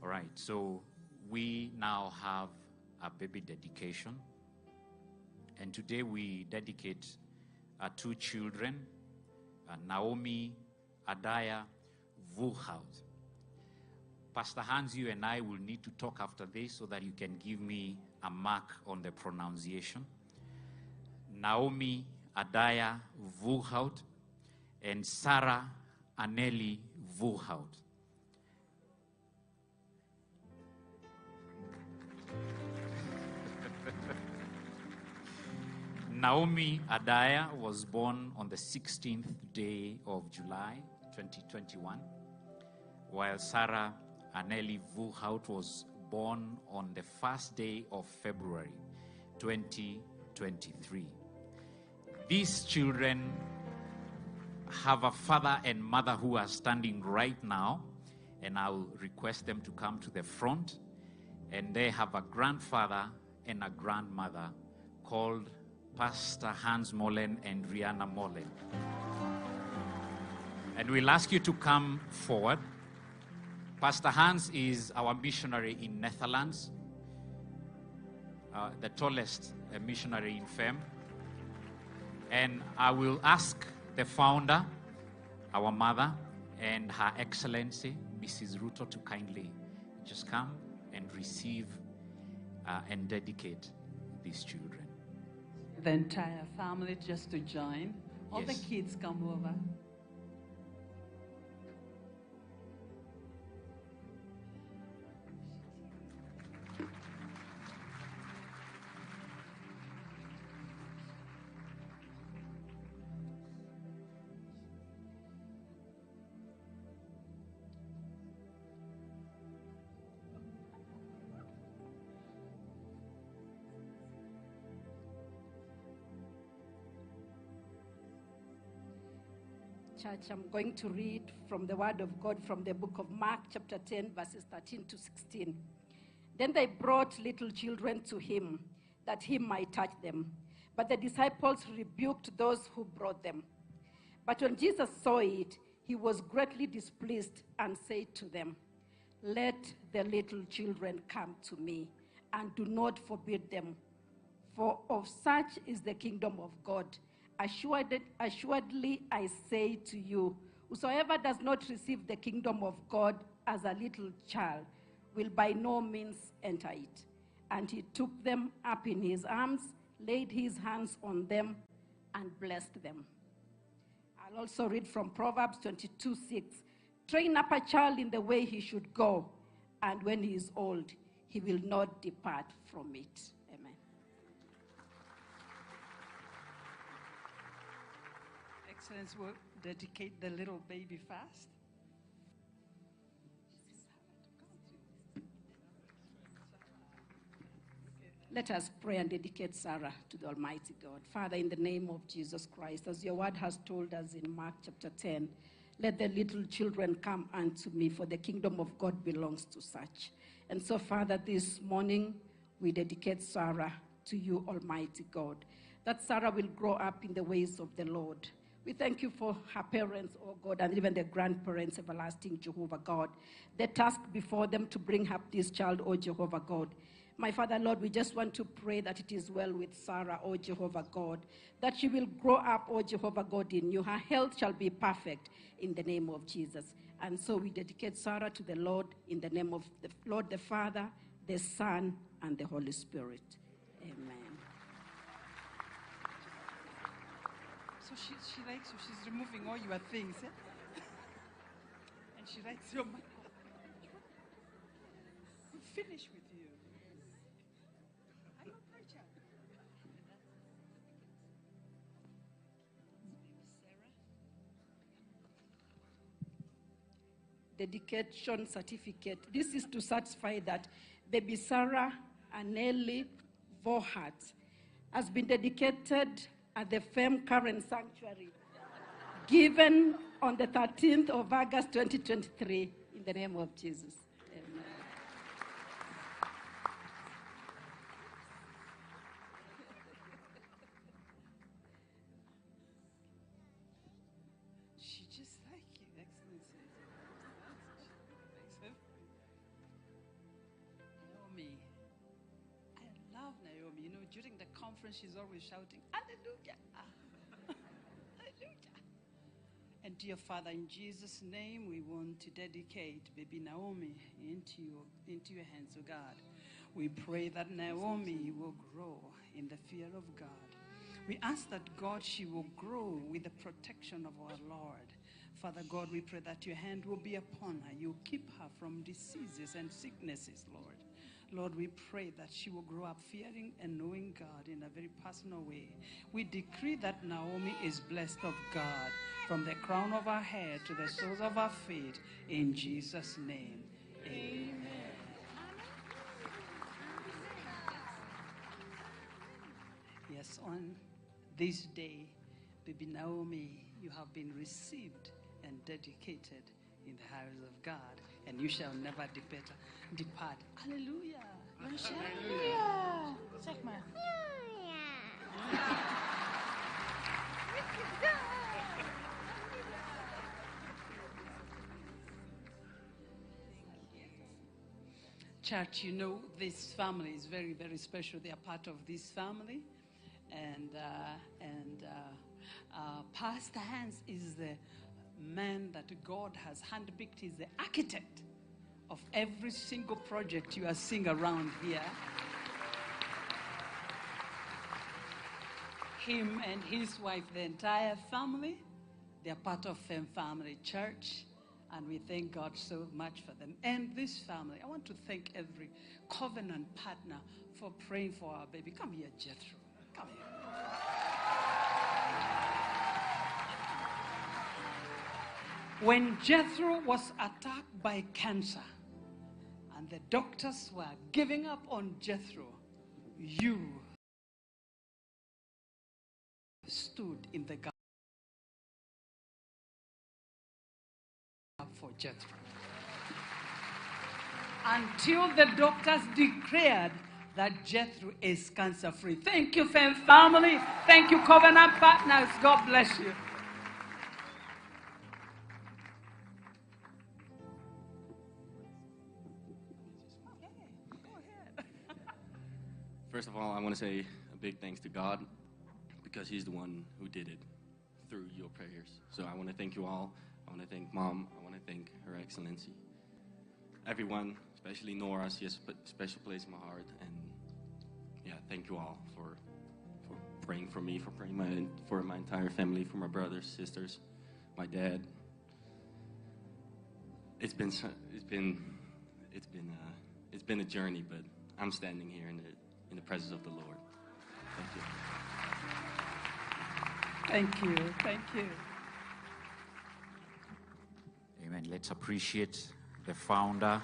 All right, so we now have a baby dedication. And today we dedicate our two children, Naomi Adaya Vuhout. Pastor Hans, you and I will need to talk after this so that you can give me a mark on the pronunciation. Naomi Adaya Vuhout and Sarah Anneli Vuhout. Naomi Adaya was born on the 16th day of July 2021, while Sarah Anneli Vuhout was born on the first day of February 2023. These children have a father and mother who are standing right now, and I will request them to come to the front. And they have a grandfather and a grandmother called Pastor Hans Molen and Rihanna Molen. And we'll ask you to come forward. Pastor Hans is our missionary in Netherlands, the tallest missionary in FEM. And I will ask the founder, our mother, and Her Excellency, Mrs. Ruto, to kindly just come and receive and dedicate these children. The entire family just to join. All Yes. the kids come over. Church, I'm going to read from the Word of God from the book of Mark, chapter 10, verses 13 to 16. Then they brought little children to him, that he might touch them. But the disciples rebuked those who brought them. But when Jesus saw it, he was greatly displeased and said to them, "Let the little children come to me, and do not forbid them, for of such is the kingdom of God. Assuredly, I say to you, whosoever does not receive the kingdom of God as a little child will by no means enter it." And he took them up in his arms, laid his hands on them, and blessed them. I'll also read from Proverbs 22:6. Train up a child in the way he should go, and when he is old, he will not depart from it. Amen. Excellence will dedicate the little baby first. Let us pray and dedicate Sarah to the Almighty God. Father, in the name of Jesus Christ, as your word has told us in Mark chapter 10, let the little children come unto me, for the kingdom of God belongs to such. And so, Father, this morning we dedicate Sarah to you, Almighty God, that Sarah will grow up in the ways of the Lord. We thank you for her parents, oh God, and even the grandparents, everlasting Jehovah God. The task before them to bring up this child, oh Jehovah God. My Father, Lord, we just want to pray that it is well with Sarah, oh Jehovah God, that she will grow up, oh Jehovah God, in you. Her health shall be perfect in the name of Jesus. And so we dedicate Sarah to the Lord in the name of the Lord, the Father, the Son, and the Holy Spirit. Amen. So she likes you. She's removing all your things. Eh? And she likes your money. I'm finished with you. I'm a preacher. Dedication certificate. This is to certify that baby Sarah Anelli Vohat has been dedicated at the Femme Current Sanctuary, given on the 13th of August 2023, in the name of Jesus. Amen. She just like you, Excellency. Naomi. I love Naomi. You know, during the conference, she's always shouting, Hallelujah! Hallelujah! And dear Father, in Jesus' name, we want to dedicate baby Naomi into your hands, oh God. We pray that Naomi will grow in the fear of God. We ask that, God, she will grow with the protection of our Lord. Father God, we pray that your hand will be upon her. You'll keep her from diseases and sicknesses, Lord. Lord, we pray that she will grow up fearing and knowing God in a very personal way. We decree that Naomi is blessed of God from the crown of her head to the soles of her feet. In Jesus' name, amen. Yes, on this day, baby Naomi, you have been received and dedicated in the house of God, and you shall never depart. Hallelujah. Hallelujah. Zeg maar. Church, you know, this family is very, very special. They are part of this family. And Pastor Hans is the man that God has handpicked. He's the architect of every single project you are seeing around here. Him and his wife, the entire family, they are part of Family Church. And we thank God so much for them. And this family, I want to thank every covenant partner for praying for our baby. Come here, Jethro. Come here. When Jethro was attacked by cancer and the doctors were giving up on Jethro, you stood in the gap for Jethro until the doctors declared that Jethro is cancer-free. Thank you, family. Thank you, covenant partners. God bless you. First of all, I want to say a big thanks to God because he's the one who did it through your prayers. So I want to thank you all. I want to thank Mom. I want to thank Her Excellency. Everyone, especially Nora, she has a special place in my heart. And yeah, thank you all for praying for me, for praying for my entire family, for my brothers, sisters, my dad. It's been a journey, but I'm standing here in the presence of the Lord. Thank you. Thank you. Thank you. Amen. Let's appreciate the founder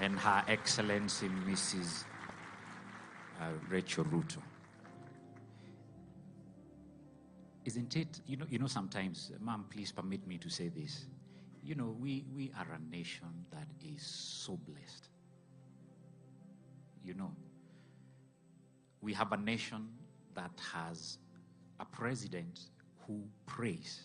and Her Excellency Mrs. Rachel Ruto. Isn't it? You know, sometimes, Ma'am, please permit me to say this. You know, we are a nation that is so blessed. You know, we have a nation that has a president who prays.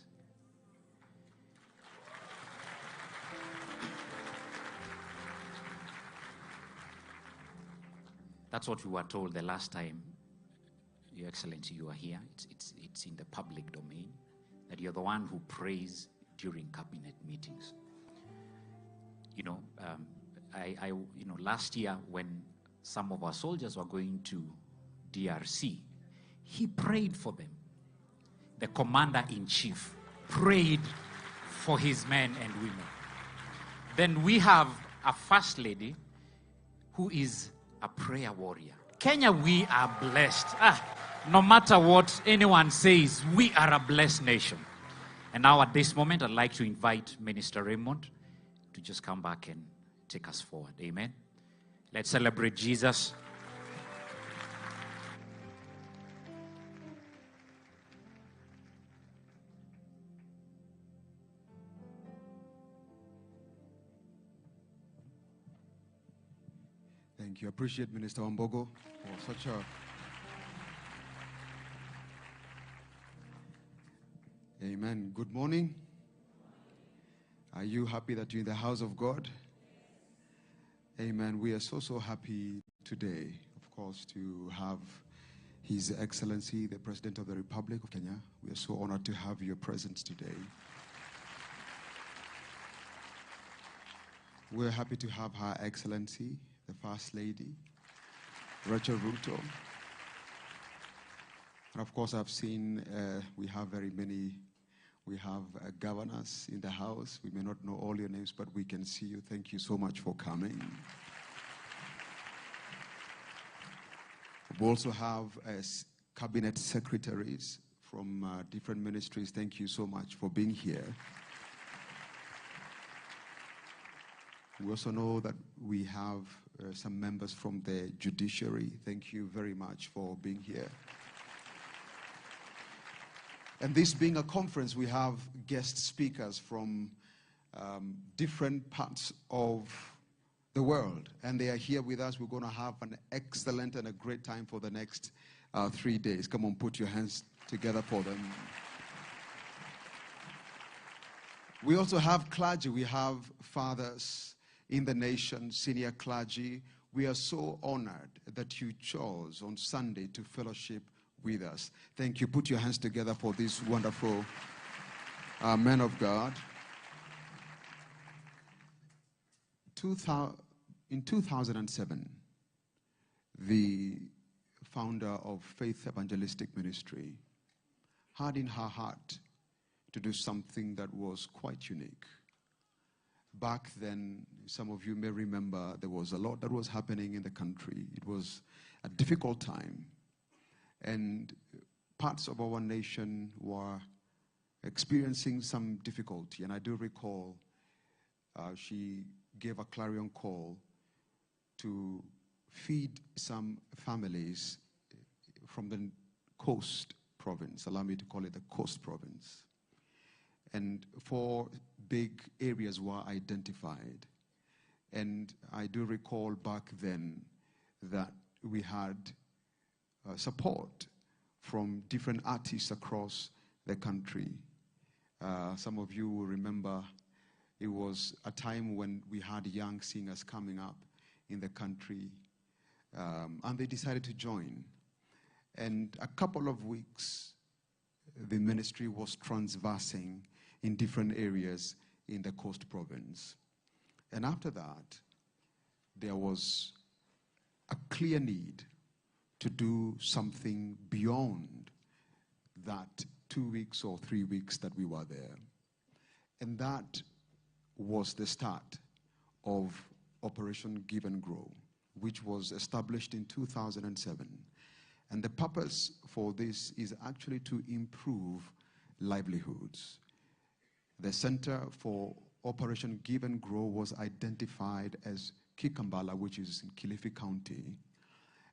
That's what we were told the last time, Your Excellency, you are here. It's in the public domain that you're the one who prays during cabinet meetings. You know, last year when some of our soldiers were going to DRC, he prayed for them. The commander-in-chief prayed for his men and women. Then we have a first lady who is a prayer warrior. Kenya, we are blessed. No matter what anyone says, we are a blessed nation. And now at this moment, I'd like to invite Minister Raymond to just come back and take us forward. Amen. Let's celebrate Jesus. Thank you. I appreciate Minister Wambogo for such a... Amen. Good morning. Are you happy that you're in the house of God? Amen. We are so happy today, of course, to have His Excellency, the President of the Republic of Kenya. We are so honored to have your presence today. We're happy to have Her Excellency, the First Lady, Rachel Ruto. And of course, I've seen we have governors in the house. We may not know all your names, but we can see you. Thank you so much for coming. We also have cabinet secretaries from different ministries. Thank you so much for being here. We also know that we have some members from the judiciary. Thank you very much for being here. And this being a conference, we have guest speakers from different parts of the world. And they are here with us. We're going to have an excellent and a great time for the next 3 days. Come on, put your hands together for them. We also have clergy. We have fathers in the nation, senior clergy. We are so honored that you chose on Sunday to fellowship with us. Thank you. Put your hands together for these wonderful men of God. In 2007, the founder of Faith Evangelistic Ministry had in her heart to do something that was quite unique. Back then, some of you may remember there was a lot that was happening in the country. It was a difficult time. And parts of our nation were experiencing some difficulty. And I do recall she gave a clarion call to feed some families from the coast province. Allow me to call it the coast province. And 4 big areas were identified. And I do recall back then that we had support from different artists across the country. Some of you will remember it was a time when we had young singers coming up in the country, and they decided to join. And a couple of weeks, the ministry was transversing in different areas in the coast province. And after that, there was a clear need to do something beyond that 2 weeks or 3 weeks that we were there. And that was the start of Operation Give and Grow, which was established in 2007. And the purpose for this is actually to improve livelihoods. The Center for Operation Give and Grow was identified as Kikambala, which is in Kilifi County.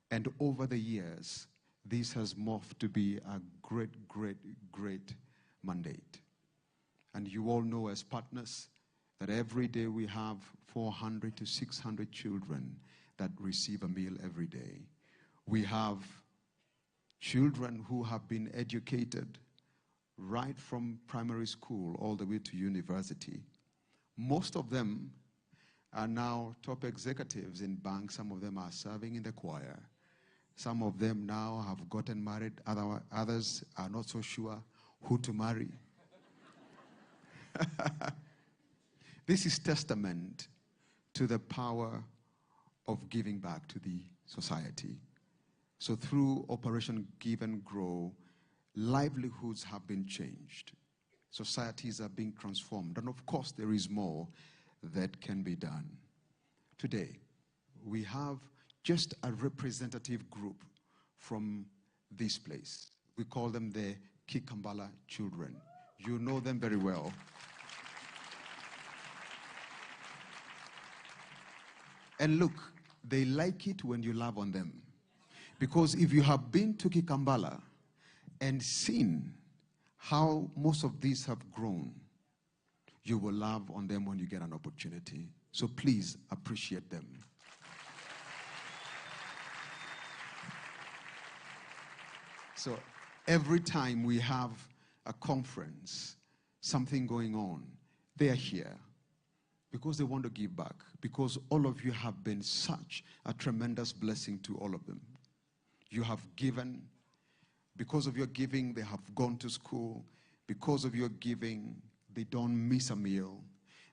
And over the years, this has morphed to be a great, great, great mandate. And you all know as partners that every day we have 400 to 600 children that receive a meal every day. We have children who have been educated right from primary school all the way to university. Most of them are now top executives in banks. Some of them are serving in the choir. Some of them now have gotten married. Others are not so sure who to marry. This is testament to the power of giving back to the society. So through Operation Give and Grow, livelihoods have been changed. Societies are being transformed. And of course, there is more that can be done. Today, we have just a representative group from this place. We call them the Kikambala children. You know them very well. And look, they like it when you love on them. Because if you have been to Kikambala and seen how most of these have grown, you will love on them when you get an opportunity. So please appreciate them. So every time we have a conference, something going on, they are here because they want to give back, because all of you have been such a tremendous blessing to all of them. You have given. Because of your giving, they have gone to school. Because of your giving, they don't miss a meal.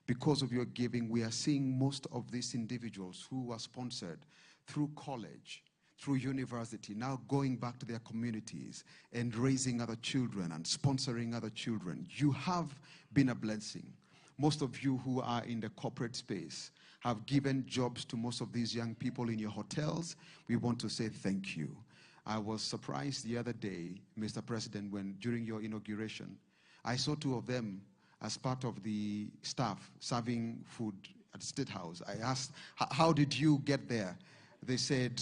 Because of your giving, we are seeing most of these individuals who were sponsored through college, through university, now going back to their communities and raising other children and sponsoring other children. You have been a blessing. Most of you who are in the corporate space have given jobs to most of these young people in your hotels. We want to say thank you. I was surprised the other day, Mr. President, when during your inauguration, I saw 2 of them as part of the staff serving food at the State House. I asked, how did you get there? They said,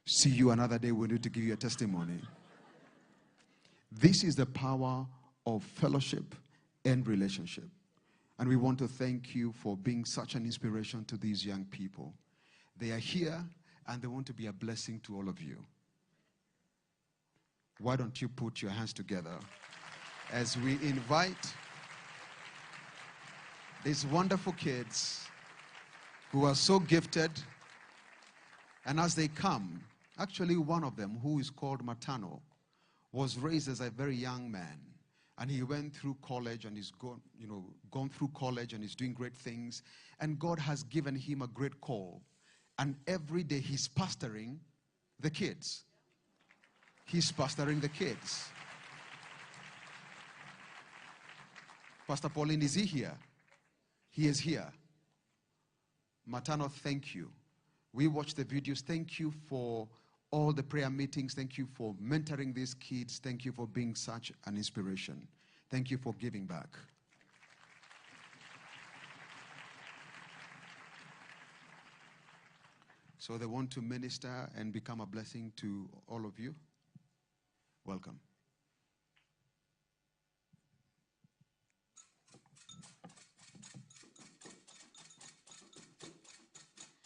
see you another day, we need to give you a testimony. This is the power of fellowship and relationship. And we want to thank you for being such an inspiration to these young people. They are here and they want to be a blessing to all of you. Why don't you put your hands together as we invite these wonderful kids who are so gifted. And as they come, actually one of them, who is called Matano, was raised as a very young man. And he went through college and he's gone through college and he's doing great things. And God has given him a great call. And every day he's pastoring the kids. He's pastoring the kids. Pastor Pauline, is he here? He is here. Matano, thank you. We watch the videos. Thank you for all the prayer meetings. Thank you for mentoring these kids. Thank you for being such an inspiration. Thank you for giving back. So they want to minister and become a blessing to all of you. Welcome.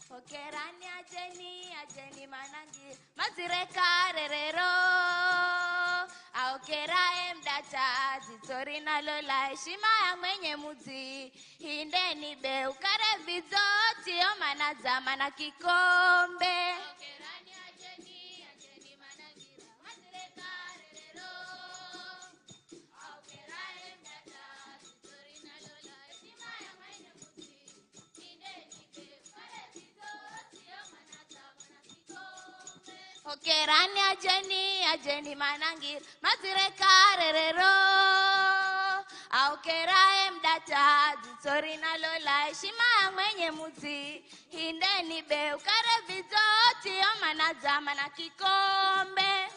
Okerani ajeni manangi mazireka rerero aokera emdata zitori nalola heshima ya mwenye mudzi hindeni be ukare vizoti omanaza mana kikombe okerani ajeni manangi mazireka rerero aokera emdata zitori nalola heshima ya mwenye mudzi hindeni be ukare Okerani ajeni manangir mazire karerero. Aukera mdata zitori na lola heshima ya mwenye muti. Hindeni be ukare vizoti oma na zama na kikombe.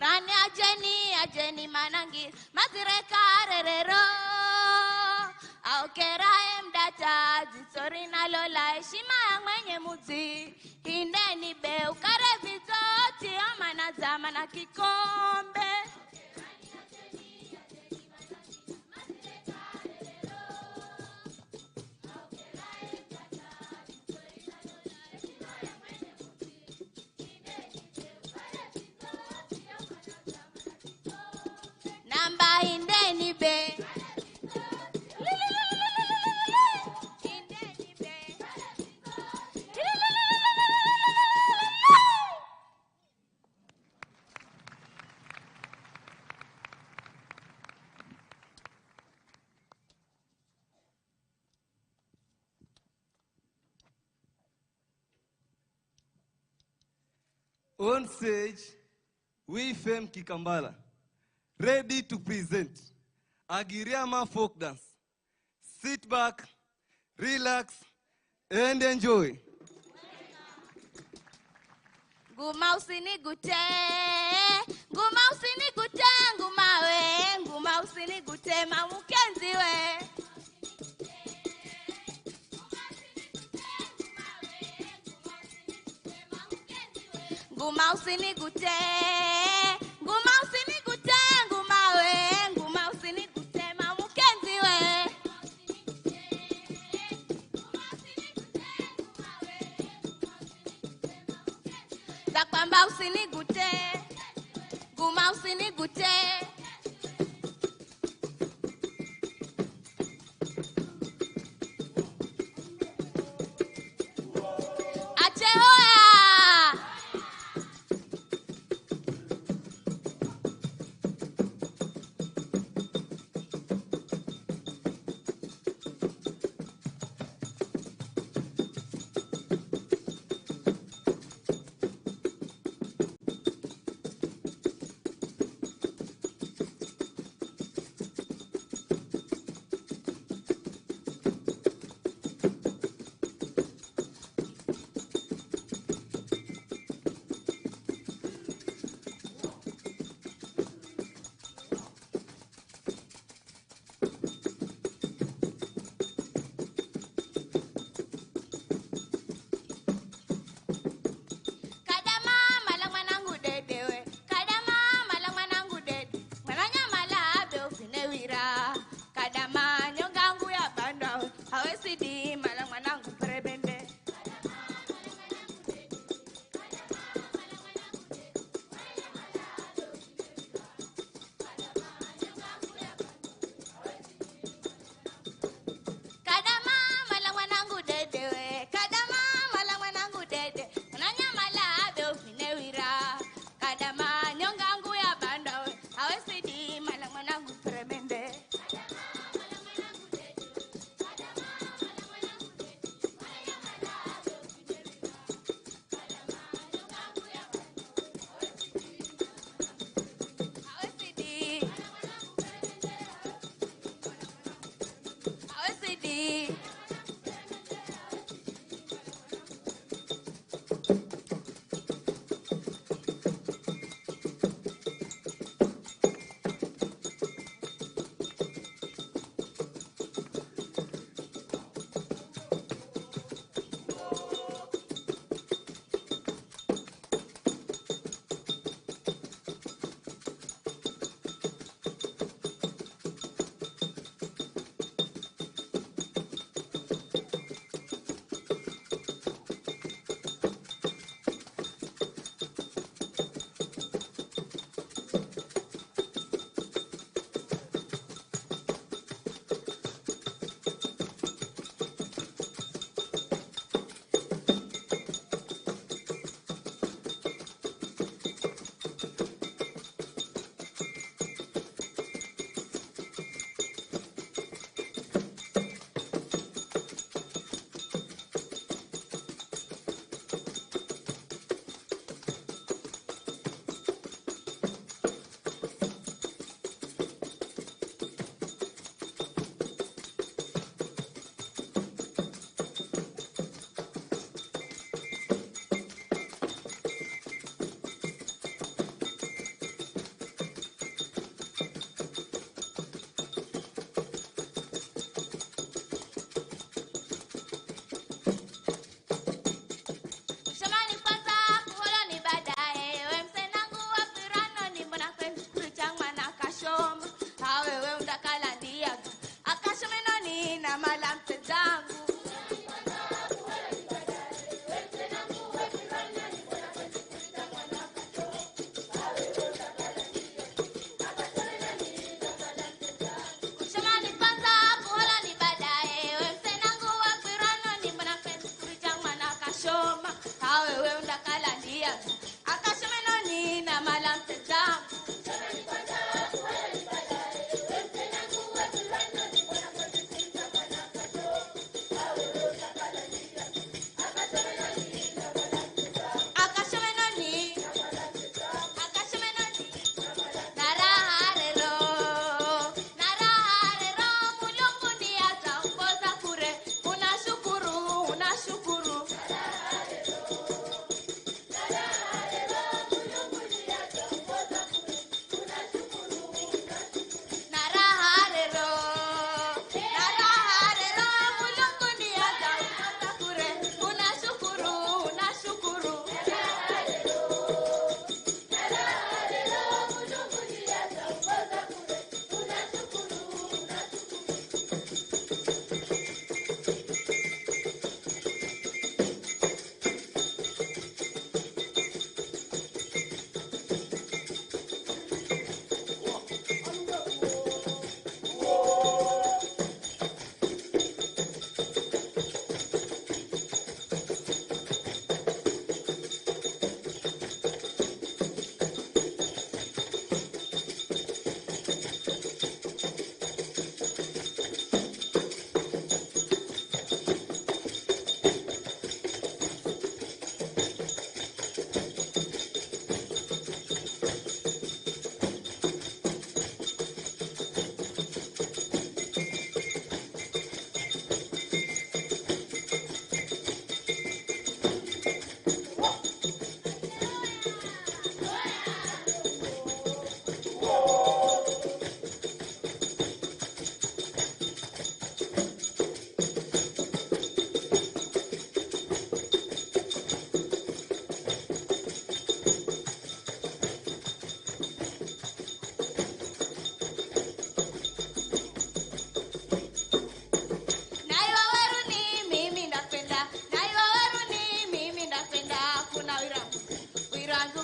Rani ajeni manangir mazire karerero. Aukera mdata zitori na lola heshima ya mwenye muti. Hindeni be ukare vizoti oma na zama na kikombe. Namba hindeni be. Hindeni be. On stage, we fame Kikambala, ready to present Agiriama folk dance. Sit back, relax, and enjoy. Nguma usinigute, nguma usinigute, nguma we, nguma usinigute, mamukenzi we. Nguma usinigute, nguma usinigute, nguma we, nguma usinigute, mamukenzi we. Takwamba usinigute, nguma usinigute. Ache hoya.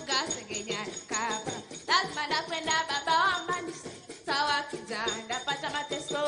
wiranzuka sengenyani kapa lazima nakwenda baba wamba sawa kijana ndapata mateso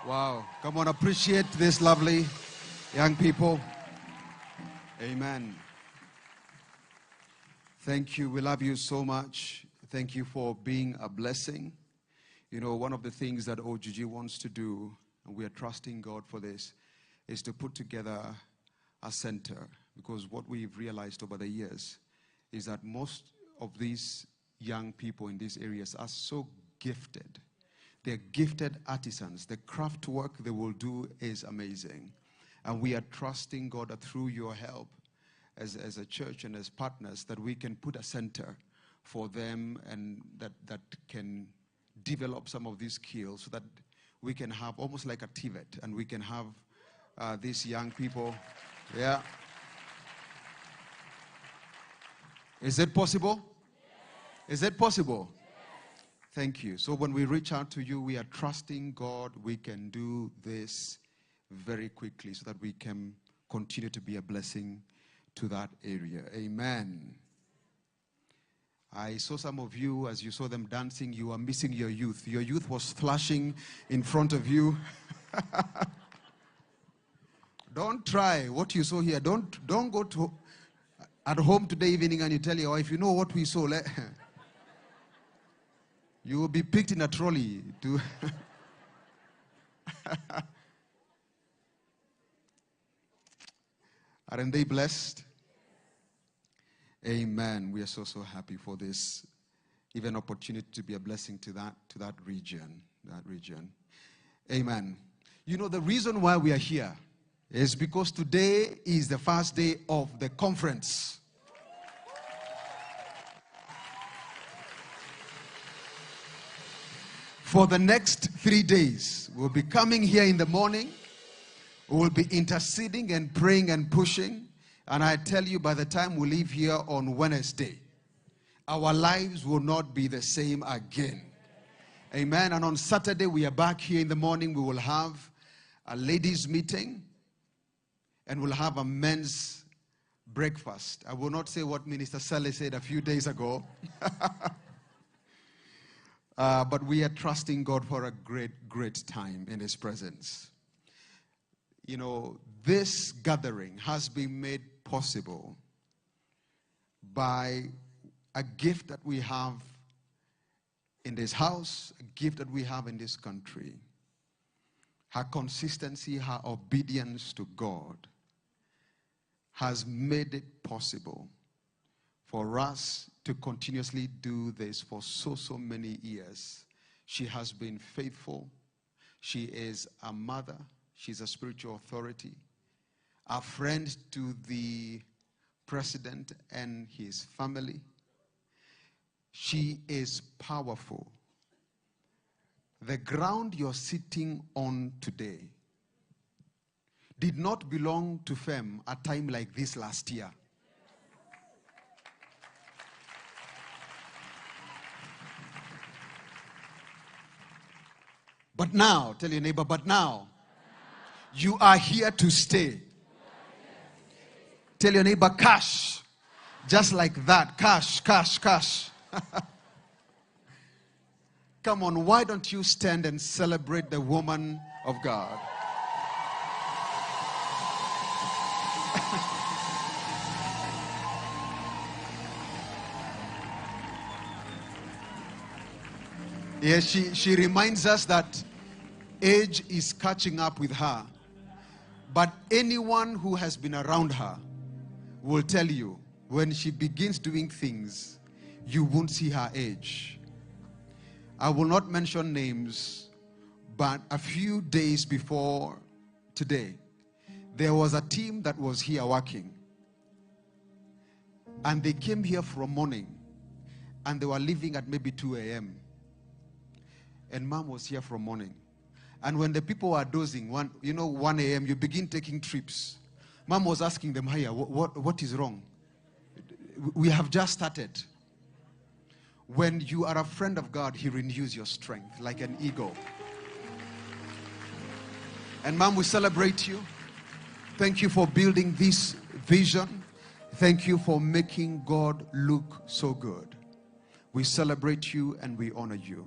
Wow. Come on, appreciate this lovely young people. Amen. Thank you. We love you so much. Thank you for being a blessing. You know, one of the things that OGG wants to do, and we are trusting God for this, is to put together a center. Because what we've realized over the years is that most of these young people in these areas are so gifted. They're gifted artisans. The craft work they will do is amazing. And we are trusting God that through your help as a church and as partners that we can put a center for them and that can develop some of these skills so that we can have almost like a TVET and we can have these young people. Yeah. Is it possible? Is it possible? Thank you. So when we reach out to you, we are trusting God we can do this very quickly so that we can continue to be a blessing to that area. Amen. I saw some of you, as you saw them dancing, you are missing your youth. Your youth was flashing in front of you. Don't try what you saw here. Don't go to at home today evening and you tell your wife, you know what we saw. You will be picked in a trolley to Aren't they blessed? Amen. We are so happy for this even opportunity to be a blessing to that region. that region. Amen. You know, the reason why we are here is because today is the first day of the conference. For the next 3 days, we'll be coming here in the morning. We'll be interceding and praying and pushing. And I tell you, by the time we leave here on Wednesday, our lives will not be the same again. Amen. And on Saturday, we are back here in the morning. We will have a ladies' meeting. And we'll have a men's breakfast. I will not say what Minister Sally said a few days ago. But we are trusting God for a great, great time in His presence. You know, this gathering has been made possible by a gift that we have in this house, a gift that we have in this country. Her consistency, her obedience to God has made it possible for us to continuously do this for so many years. She has been faithful. She is a mother. She's a spiritual authority, a friend to the president and his family. She is powerful. The ground you're sitting on today did not belong to FEM at a time like this last year. But now, tell your neighbor, but now, you are here to stay. Tell your neighbor, cash. Just like that, cash, cash, cash. Come on, why don't you stand and celebrate the woman of God? Yes, she reminds us that age is catching up with her. But anyone who has been around her will tell you, when she begins doing things, you won't see her age. I will not mention names, but a few days before today, there was a team that was here working. And they came here from morning, and they were leaving at maybe 2 a.m. And Mom was here from morning. And when the people were dozing, 1 a.m., you begin taking trips. Mom was asking them, "Hiya, what is wrong? We have just started." When you are a friend of God, He renews your strength like an eagle. And Mom, we celebrate you. Thank you for building this vision. Thank you for making God look so good. We celebrate you and we honor you.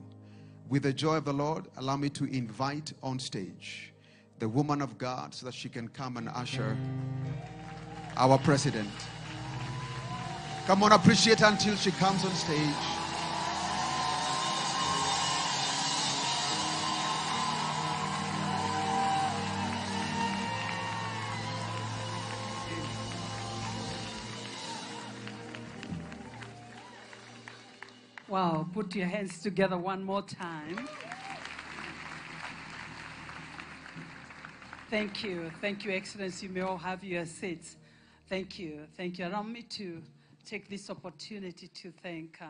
With the joy of the Lord, allow me to invite on stage the woman of God so that she can come and usher our president. Come on, appreciate her until she comes on stage. Wow, put your hands together one more time. Thank you, Excellency. You may all have your seats. Thank you. Allow me to take this opportunity to thank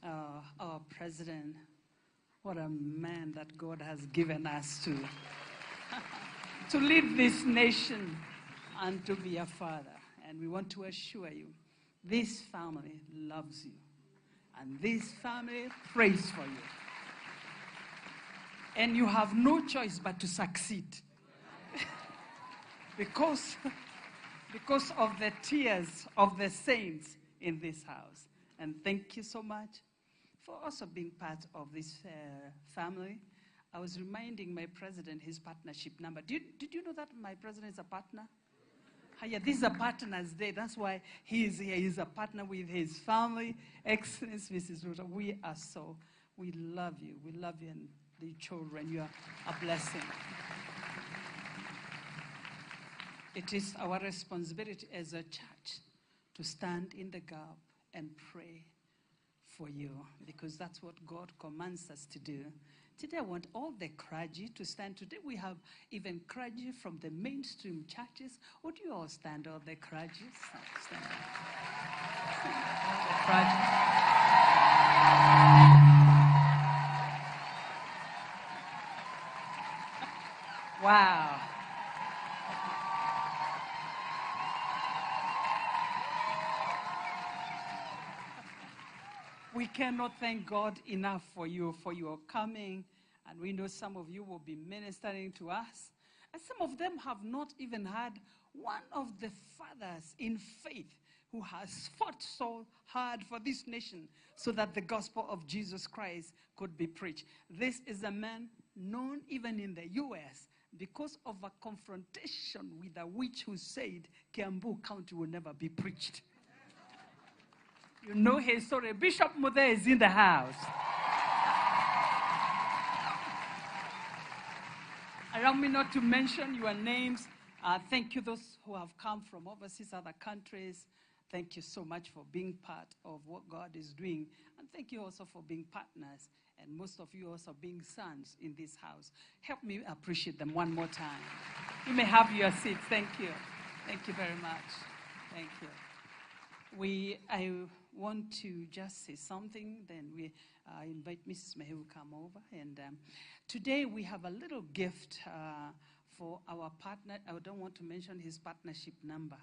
our president. What a man that God has given us to lead this nation and to be a father. And we want to assure you, this family loves you. And this family prays for you. And you have no choice but to succeed. because of the tears of the saints in this house. And thank you so much for also being part of this family. I was reminding my president his partnership number. Did you know that my president is a partner? Yeah, these are partners there. That's why he is here. He's a partner with his family. Excellence, Mrs. Ruto. We love you. We love you and the children. You are a blessing. It is our responsibility as a church to stand in the gap and pray for you, because that's what God commands us to do. Today I want all the clergy to stand. Today we have even clergy from the mainstream churches. Would you all stand, all the clergy? Stand. All the clergy. Wow. We cannot thank God enough for you, for your coming. And we know some of you will be ministering to us. And some of them have not even had one of the fathers in faith who has fought so hard for this nation so that the gospel of Jesus Christ could be preached. This is a man known even in the U.S. because of a confrontation with a witch who said Kiambu County will never be preached. You know his story. Bishop Muthe is in the house. Allow me not to mention your names. Thank you, those who have come from overseas, other countries. Thank you so much for being part of what God is doing. And thank you also for being partners. And most of you also being sons in this house. Help me appreciate them one more time. You may have your seats. Thank you. Thank you very much. Thank you. I want to just say something, then we invite Mrs. Mehew to come over. And today we have a little gift for our partner. I don't want to mention his partnership number.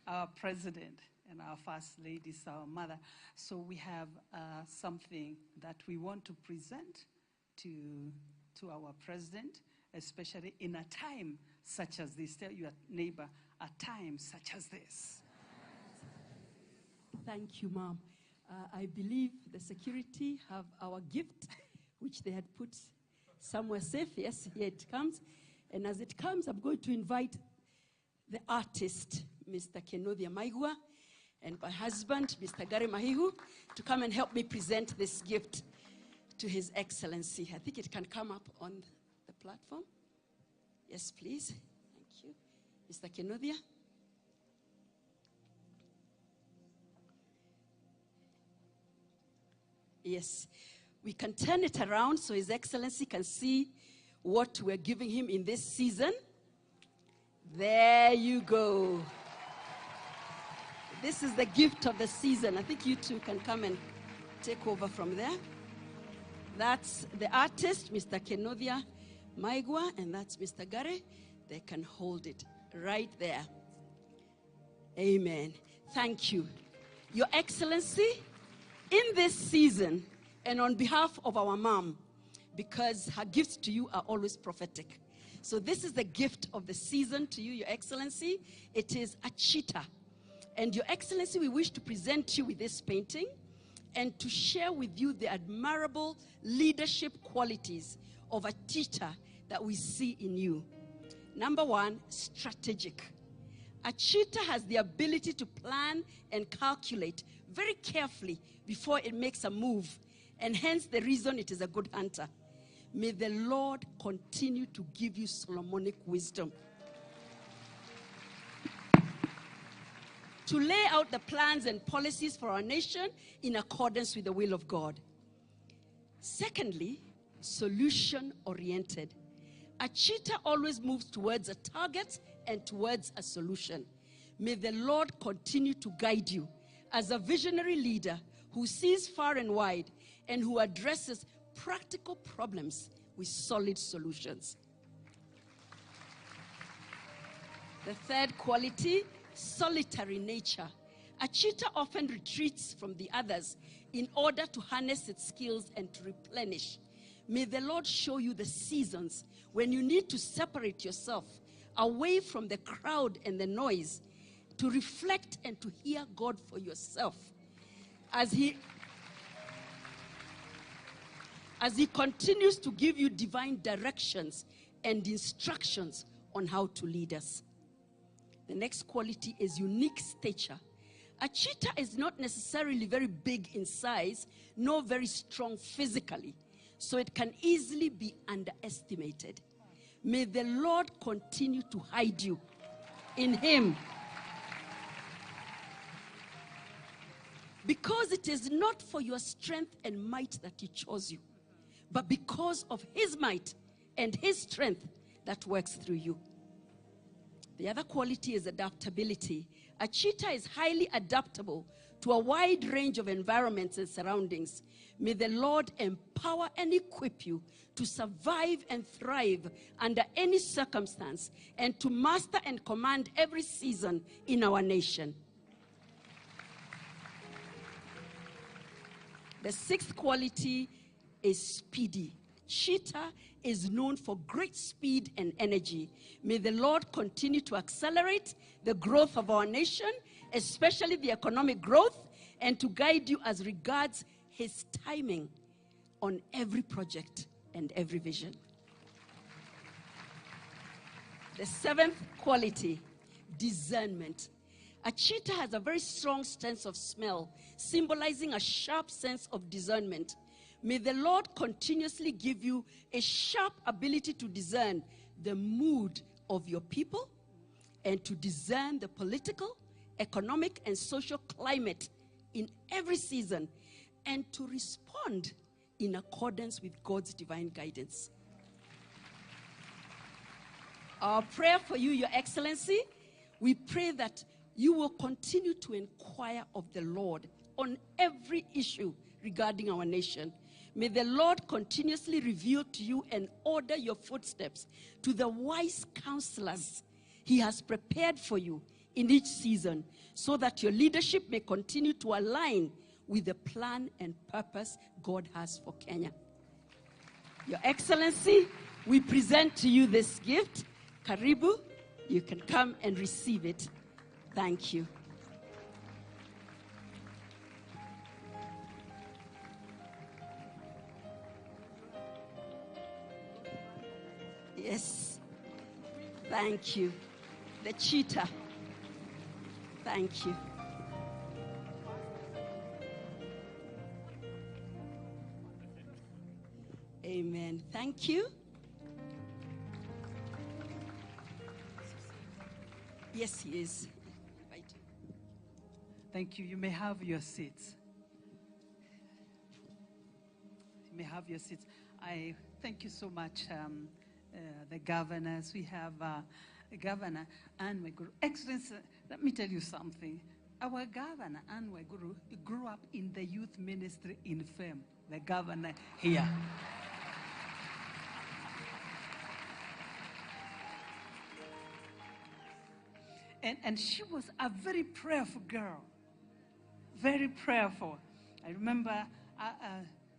Our president and our first lady is our mother. So we have something that we want to present to our president, especially in a time such as this. Tell your neighbor, a time such as this. Thank you, Mom. I believe the security have our gift, which they had put somewhere safe. Yes, here it comes. And as it comes, I'm going to invite the artist, Mr. Kenothia Maigua, and my husband, Mr. Gare Mahihu, to come and help me present this gift to His Excellency. I think it can come up on the platform. Yes, please. Thank you. Mr. Kenothia. Yes, we can turn it around so His Excellency can see what we're giving him in this season. There you go. This is the gift of the season. I think you two can come and take over from there. That's the artist, Mr. Kenothia Maigua, and that's Mr. Gare. They can hold it right there. Amen. Thank you. Your Excellency, in this season, and on behalf of our mom, because her gifts to you are always prophetic. So this is the gift of the season to you, Your Excellency. It is a cheetah. And Your Excellency, we wish to present you with this painting and to share with you the admirable leadership qualities of a cheetah that we see in you. Number one, strategic. A cheetah has the ability to plan and calculate very carefully before it makes a move, and hence the reason it is a good hunter. May the Lord continue to give you Solomonic wisdom to lay out the plans and policies for our nation in accordance with the will of God. Secondly, solution-oriented. A cheetah always moves towards a target and towards a solution. May the Lord continue to guide you as a visionary leader who sees far and wide and who addresses practical problems with solid solutions. The third quality, solitary nature. A cheetah often retreats from the others in order to harness its skills and to replenish. May the Lord show you the seasons when you need to separate yourself away from the crowd and the noise to reflect and to hear God for yourself as He continues to give you divine directions and instructions on how to lead us. The next quality is unique stature. A cheetah is not necessarily very big in size, nor very strong physically, so it can easily be underestimated. May the Lord continue to hide you in Him. Because it is not for your strength and might that he chose you, but because of his might and his strength that works through you. The other quality is adaptability. A cheetah is highly adaptable to a wide range of environments and surroundings. May the Lord empower and equip you to survive and thrive under any circumstance and to master and command every season in our nation. The sixth quality is speedy. Cheetah is known for great speed and energy. May the Lord continue to accelerate the growth of our nation, especially the economic growth, and to guide you as regards his timing on every project and every vision. The seventh quality, discernment. A cheetah has a very strong sense of smell, symbolizing a sharp sense of discernment. May the Lord continuously give you a sharp ability to discern the mood of your people and to discern the political, economic, and social climate in every season and to respond in accordance with God's divine guidance. Our prayer for you, Your Excellency, we pray that you will continue to inquire of the Lord on every issue regarding our nation. May the Lord continuously reveal to you and order your footsteps to the wise counselors he has prepared for you in each season, so that your leadership may continue to align with the plan and purpose God has for Kenya. Your Excellency, we present to you this gift. Karibu, you can come and receive it. Thank you. Yes. Thank you. The cheetah. Thank you. Amen. Thank you. Yes, he is. Thank you. You may have your seats. You may have your seats. I thank you so much, the governors. We have Governor Anne Waiguru. Excellency, let me tell you something. Our governor, Anne Waiguru, grew up in the youth ministry in FEM, the governor here. And she was a very prayerful girl. Very prayerful. I remember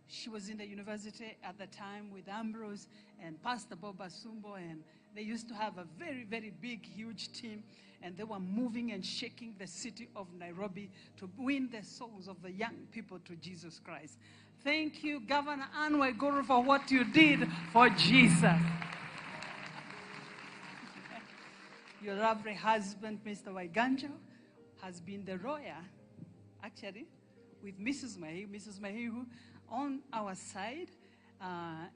she was in the university at the time with Ambrose and Pastor Bob Asumbo, and they used to have a very, very big, huge team, and they were moving and shaking the city of Nairobi to win the souls of the young people to Jesus Christ. Thank you, Governor Anne Waiguru, for what you did for Jesus. Your lovely husband, Mr. Waiganjo, has been the lawyer, actually, with Mrs. Mahihu on our side.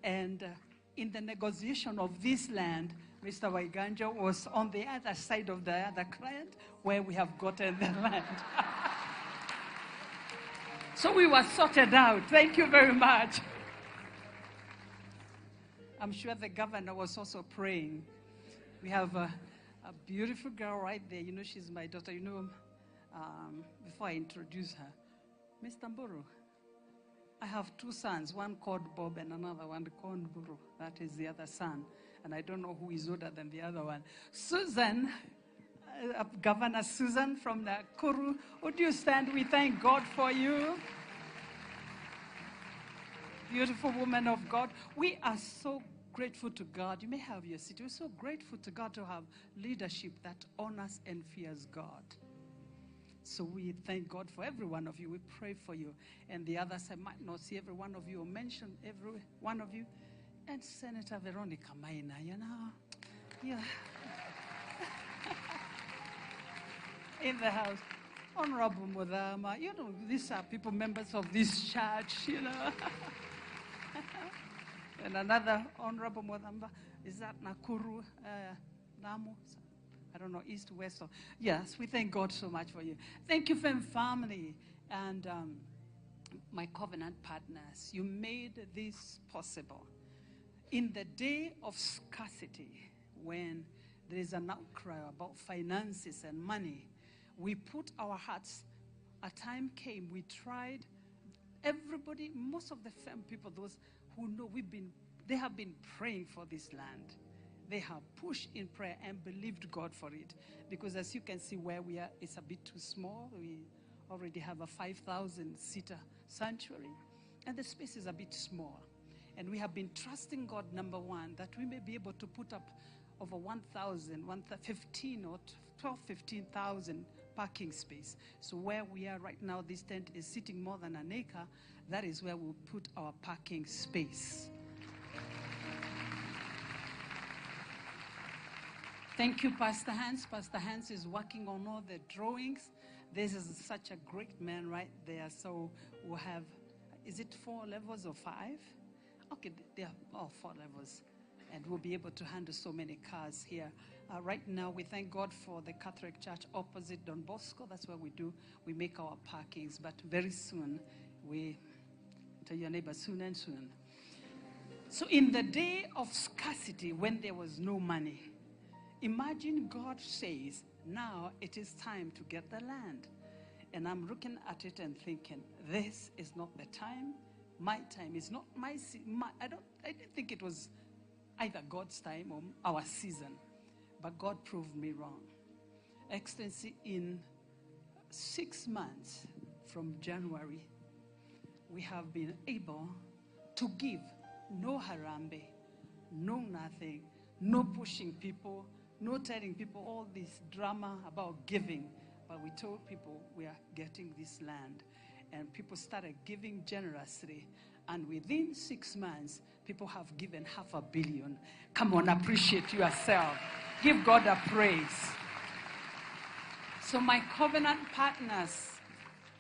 And in the negotiation of this land, Mr. Waiganjo was on the other side of the other client where we have gotten the land. So we were sorted out. Thank you very much. I'm sure the governor was also praying. We have a beautiful girl right there. You know, she's my daughter. You know, before I introduce her, Mr. Mburu, I have two sons, one called Bob and another one called Mburu. That is the other son. And I don't know who is older than the other one. Susan, Governor Susan from Nakuru, would you stand? We thank God for you. Beautiful woman of God. We are so grateful to God. You may have your seat. We're so grateful to God to have leadership that honors and fears God. So we thank God for every one of you. We pray for you. And the others, I might not see every one of you or mention every one of you. And Senator Veronica Maina, you know. Yeah. In the house. Honorable Mudama. You know, these are people, members of this church, you know. And another Honorable Mudamba, is that Nakuru, Namu? I don't know, east, west. Yes, we thank God so much for you. Thank you, Fem family. And my covenant partners, you made this possible. In the day of scarcity, when there is an outcry about finances and money, we put our hearts. A time came, we tried. Everybody, most of the people, those who know, they have been praying for this land. They have pushed in prayer and believed God for it. Because as you can see where we are, it's a bit too small. We already have a 5,000-seater sanctuary, and the space is a bit small. And we have been trusting God, number one, that we may be able to put up over 15,000 parking space. So where we are right now, this tent is sitting more than an acre. That is where we'll put our parking space. Thank you, Pastor Hans. Pastor Hans is working on all the drawings. This is such a great man right there. So we'll have, is it 4 levels or 5? Okay, there are 4 levels. And we'll be able to handle so many cars here. Right now, we thank God for the Catholic Church opposite Don Bosco. That's where we make our parkings. But very soon, tell your neighbor, soon and soon. So in the day of scarcity, when there was no money, imagine God says, now it is time to get the land. And I'm looking at it and thinking, this is not the time. My time is not my season. I didn't think it was either God's time or our season. But God proved me wrong. Excellency, in 6 months from January, we have been able to give. No harambe, no nothing, no pushing people, no telling people all this drama about giving. But we told people we are getting this land. And people started giving generously. And within 6 months, people have given $500 million. Come on, appreciate yourself. Give God a praise. So my covenant partners,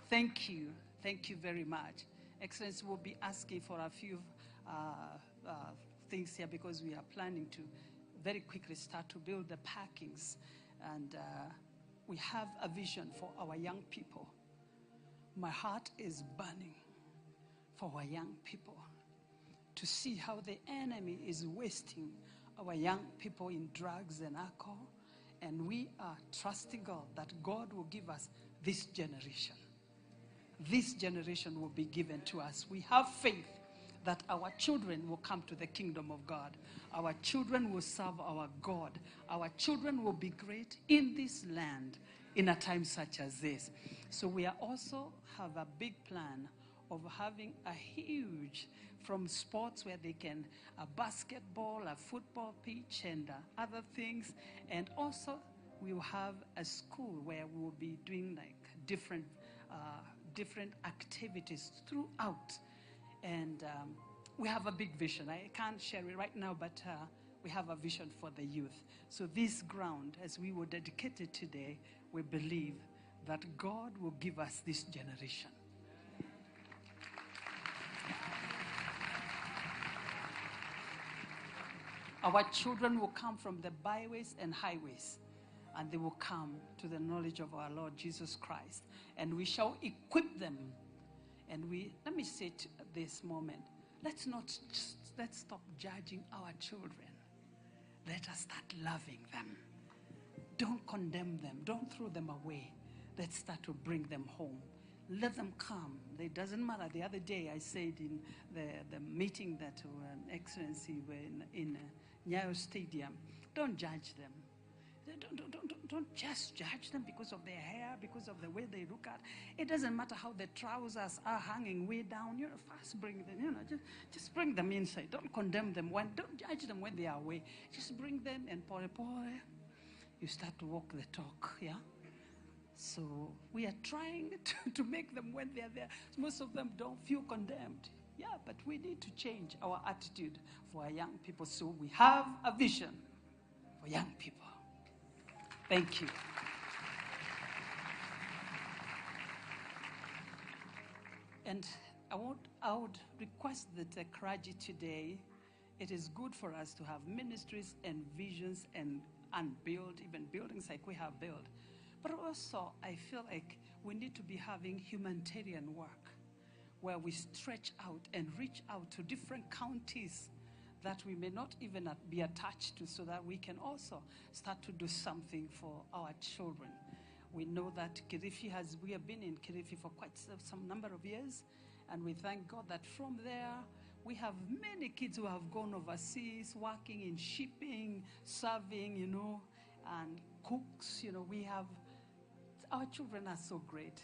thank you. Thank you very much. Excellency will be asking for a few things here because we are planning to very quickly start to build the parkings. And we have a vision for our young people. My heart is burning for our young people to see how the enemy is wasting our young people in drugs and alcohol. And we are trusting God that God will give us this generation. This generation will be given to us. We have faith that our children will come to the kingdom of God. Our children will serve our God. Our children will be great in this land in a time such as this. So we are also have a big plan of having a huge, from sports where they can, a basketball, a football pitch, and other things. And also we will have a school where we will be doing like different activities throughout. And we have a big vision. I can't share it right now, but we have a vision for the youth. So this ground, as we will dedicate it today, we believe that God will give us this generation. Our children will come from the byways and highways, and they will come to the knowledge of our Lord Jesus Christ. And we shall equip them. And let me say at this moment, let's stop judging our children. Let us start loving them. Don't condemn them. Don't throw them away. Let's start to bring them home. Let them come. It doesn't matter. The other day I said in the meeting that Excellency were in Nyayo Stadium, don't judge them. Don't just judge them because of their hair, because of the way they look at. It doesn't matter how the trousers are hanging way down. First bring them, just bring them inside. Don't condemn them. Don't judge them when they are away. Just bring them and pore. You start to walk the talk, yeah? So we are trying to make them when they're there. Most of them don't feel condemned. Yeah, but we need to change our attitude for our young people. So we have a vision for young people. Thank you. And I would request that the clergy today, it is good for us to have ministries and visions and build, even buildings like we have built. But also, I feel like we need to be having humanitarian work where we stretch out and reach out to different counties that we may not even be attached to, so that we can also start to do something for our children. We know that we have been in Kilifi for quite some number of years, and we thank God that from there, we have many kids who have gone overseas, working in shipping, serving, and cooks. Our children are so great.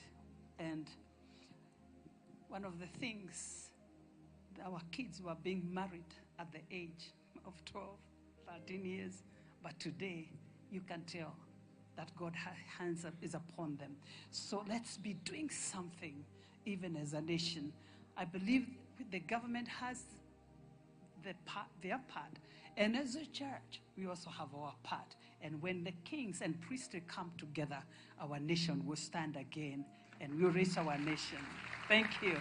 And one of the things, our kids were being married at the age of 12, 13 years. But today, you can tell that God's hands is upon them. So let's be doing something, even as a nation. I believe the government has their part. And as a church, we also have our part. And when the kings and priests come together, our nation will stand again and we'll raise our nation. Thank you.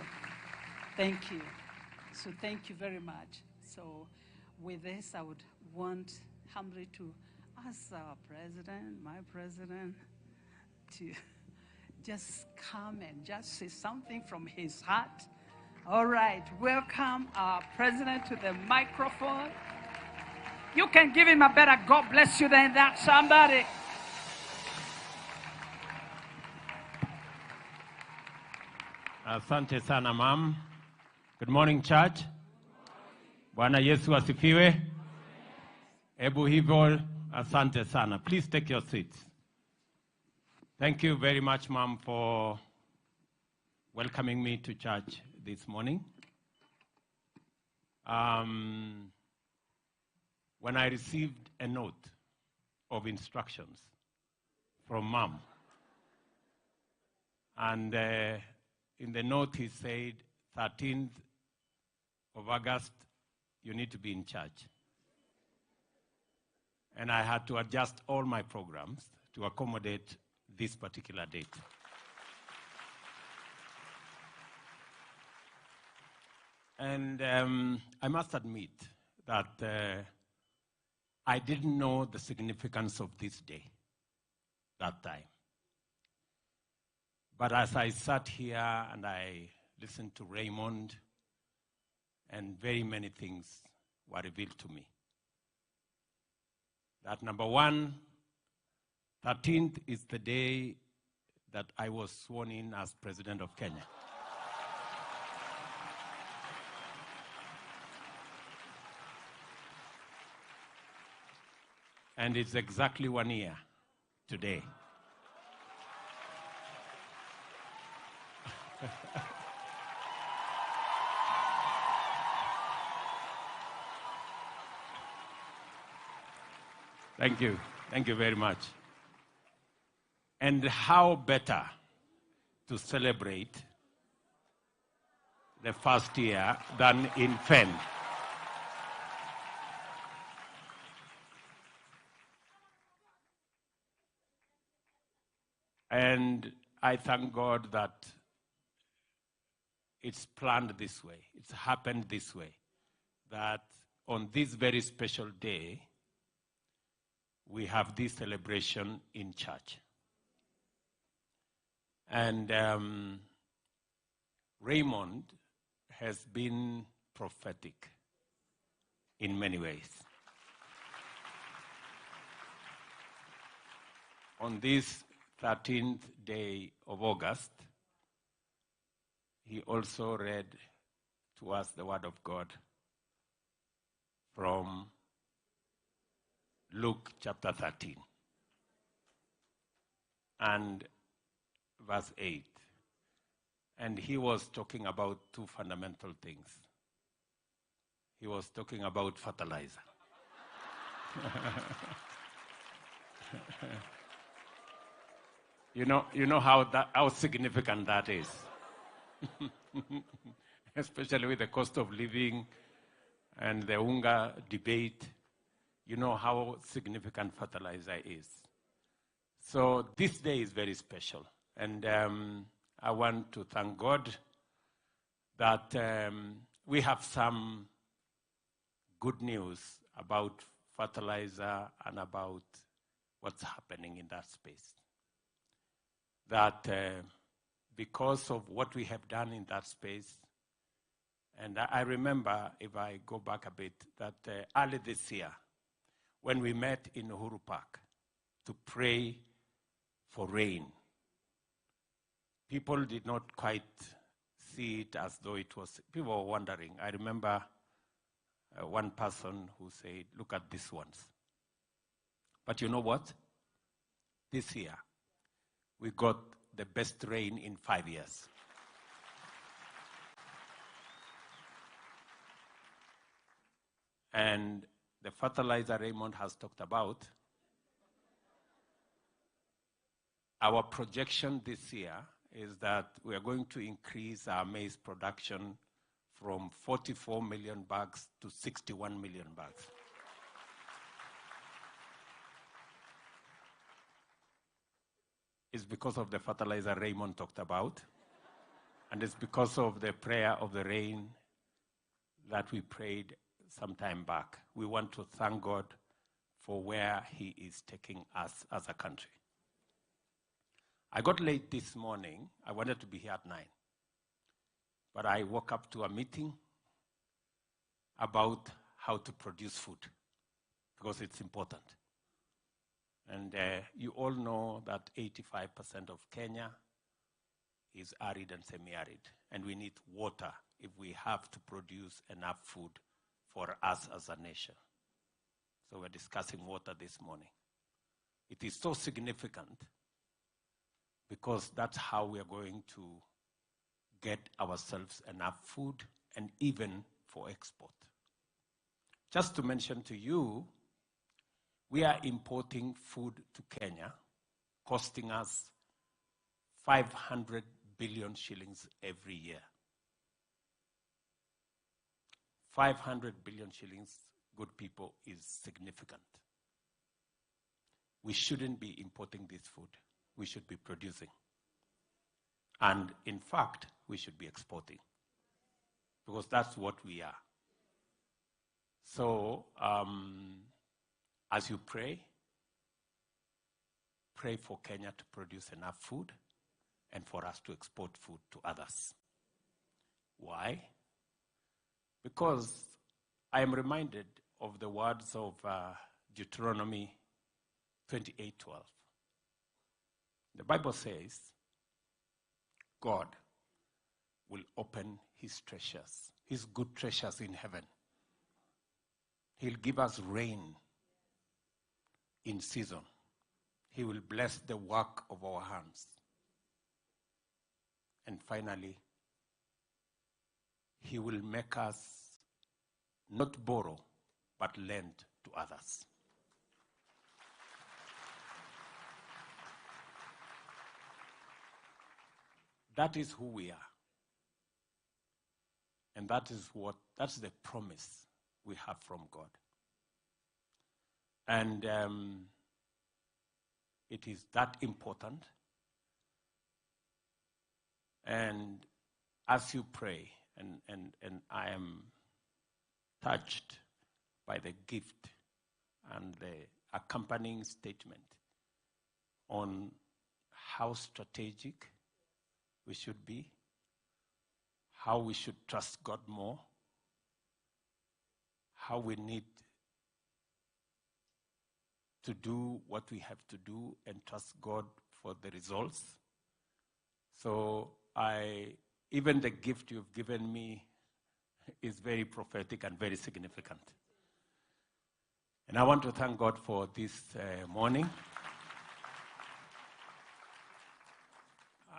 Thank you. So thank you very much. So with this, I would want humbly to ask our president, my president, to just come and just say something from his heart. All right, welcome our president to the microphone. You can give him a better God bless you than that, somebody. Asante sana, ma'am. Good morning, church. Bwana Yesu asifiwe. Ebu hivyo, asante sana. Please take your seats. Thank you very much, ma'am, for welcoming me to church this morning. When I received a note of instructions from ma'am, and in the note he said, 13th of August, you need to be in church. And I had to adjust all my programs to accommodate this particular date. And I must admit that I didn't know the significance of this day that time. But as I sat here and I listened to Raymond, and very many things were revealed to me. That number one, 13th is the day that I was sworn in as President of Kenya. And it's exactly 1 year today. Thank you. Thank you very much. And how better to celebrate the first year than in Fen? And I thank God that it's planned this way. It's happened this way. That on this very special day, we have this celebration in church. And Raymond has been prophetic in many ways. On this 13th day of August, he also read to us the word of God from Luke chapter 13 and verse 8. And he was talking about two fundamental things. He was talking about fertilizer. You know how significant that is. Especially with the cost of living and the UNGA debate. You know how significant fertilizer is. So this day is very special. And I want to thank God that we have some good news about fertilizer and about what's happening in that space. That because of what we have done in that space. And I remember, if I go back a bit, that early this year, when we met in Uhuru Park to pray for rain, people did not quite see it as though it was, people were wondering. I remember one person who said, look at these ones. But you know what? This year, we got the best rain in 5 years. And the fertilizer Raymond has talked about, our projection this year is that we are going to increase our maize production from 44 million bags to 61 million bags. It's because of the fertilizer Raymond talked about, and it's because of the prayer of the rain that we prayed some time back. We want to thank God for where He is taking us as a country. I got late this morning. I wanted to be here at 9. But I woke up to a meeting about how to produce food, because it's important. And you all know that 85% of Kenya is arid and semi-arid, and we need water if we have to produce enough food for us as a nation. So we're discussing water this morning. It is so significant because that's how we are going to get ourselves enough food and even for export. Just to mention to you, we are importing food to Kenya, costing us 500 billion shillings every year. 500 billion shillings, good people, is significant. We shouldn't be importing this food. We should be producing. And in fact, we should be exporting, because that's what we are. So, as you pray for Kenya to produce enough food and for us to export food to others. Why? Because I am reminded of the words of Deuteronomy 28:12. The Bible says, God will open His treasures, His good treasures in heaven. He'll give us rain in season. He will bless the work of our hands. And finally, He will make us not borrow, but lend to others. That is who we are. And that's the promise we have from God. And it is that important. And as you pray, and I am touched by the gift and the accompanying statement on how strategic we should be, how we should trust God more, how we need to do what we have to do and trust God for the results. So even the gift you've given me is very prophetic and very significant. And I want to thank God for this morning.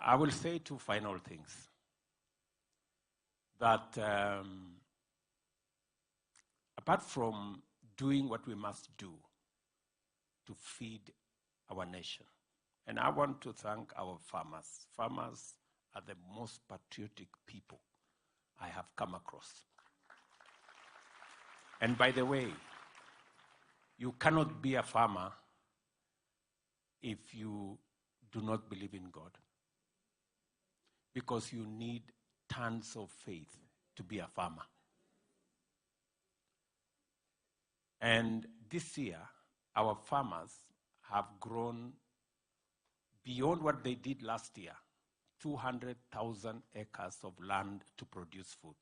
I will say 2 final things. That apart from doing what we must do to feed our nation, and I want to thank our farmers. Farmers are the most patriotic people I have come across. And by the way, you cannot be a farmer if you do not believe in God, because you need tons of faith to be a farmer. And this year, our farmers have grown beyond what they did last year 200,000 acres of land to produce food.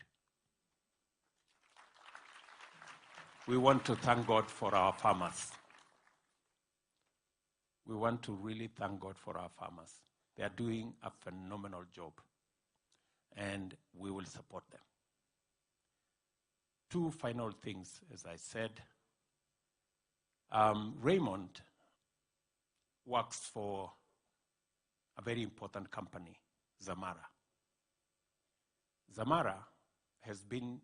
We want to thank God for our farmers. We want to really thank God for our farmers. They are doing a phenomenal job, and we will support them. Two final things, as I said. Raymond works for a very important company, Zamara. Zamara has been,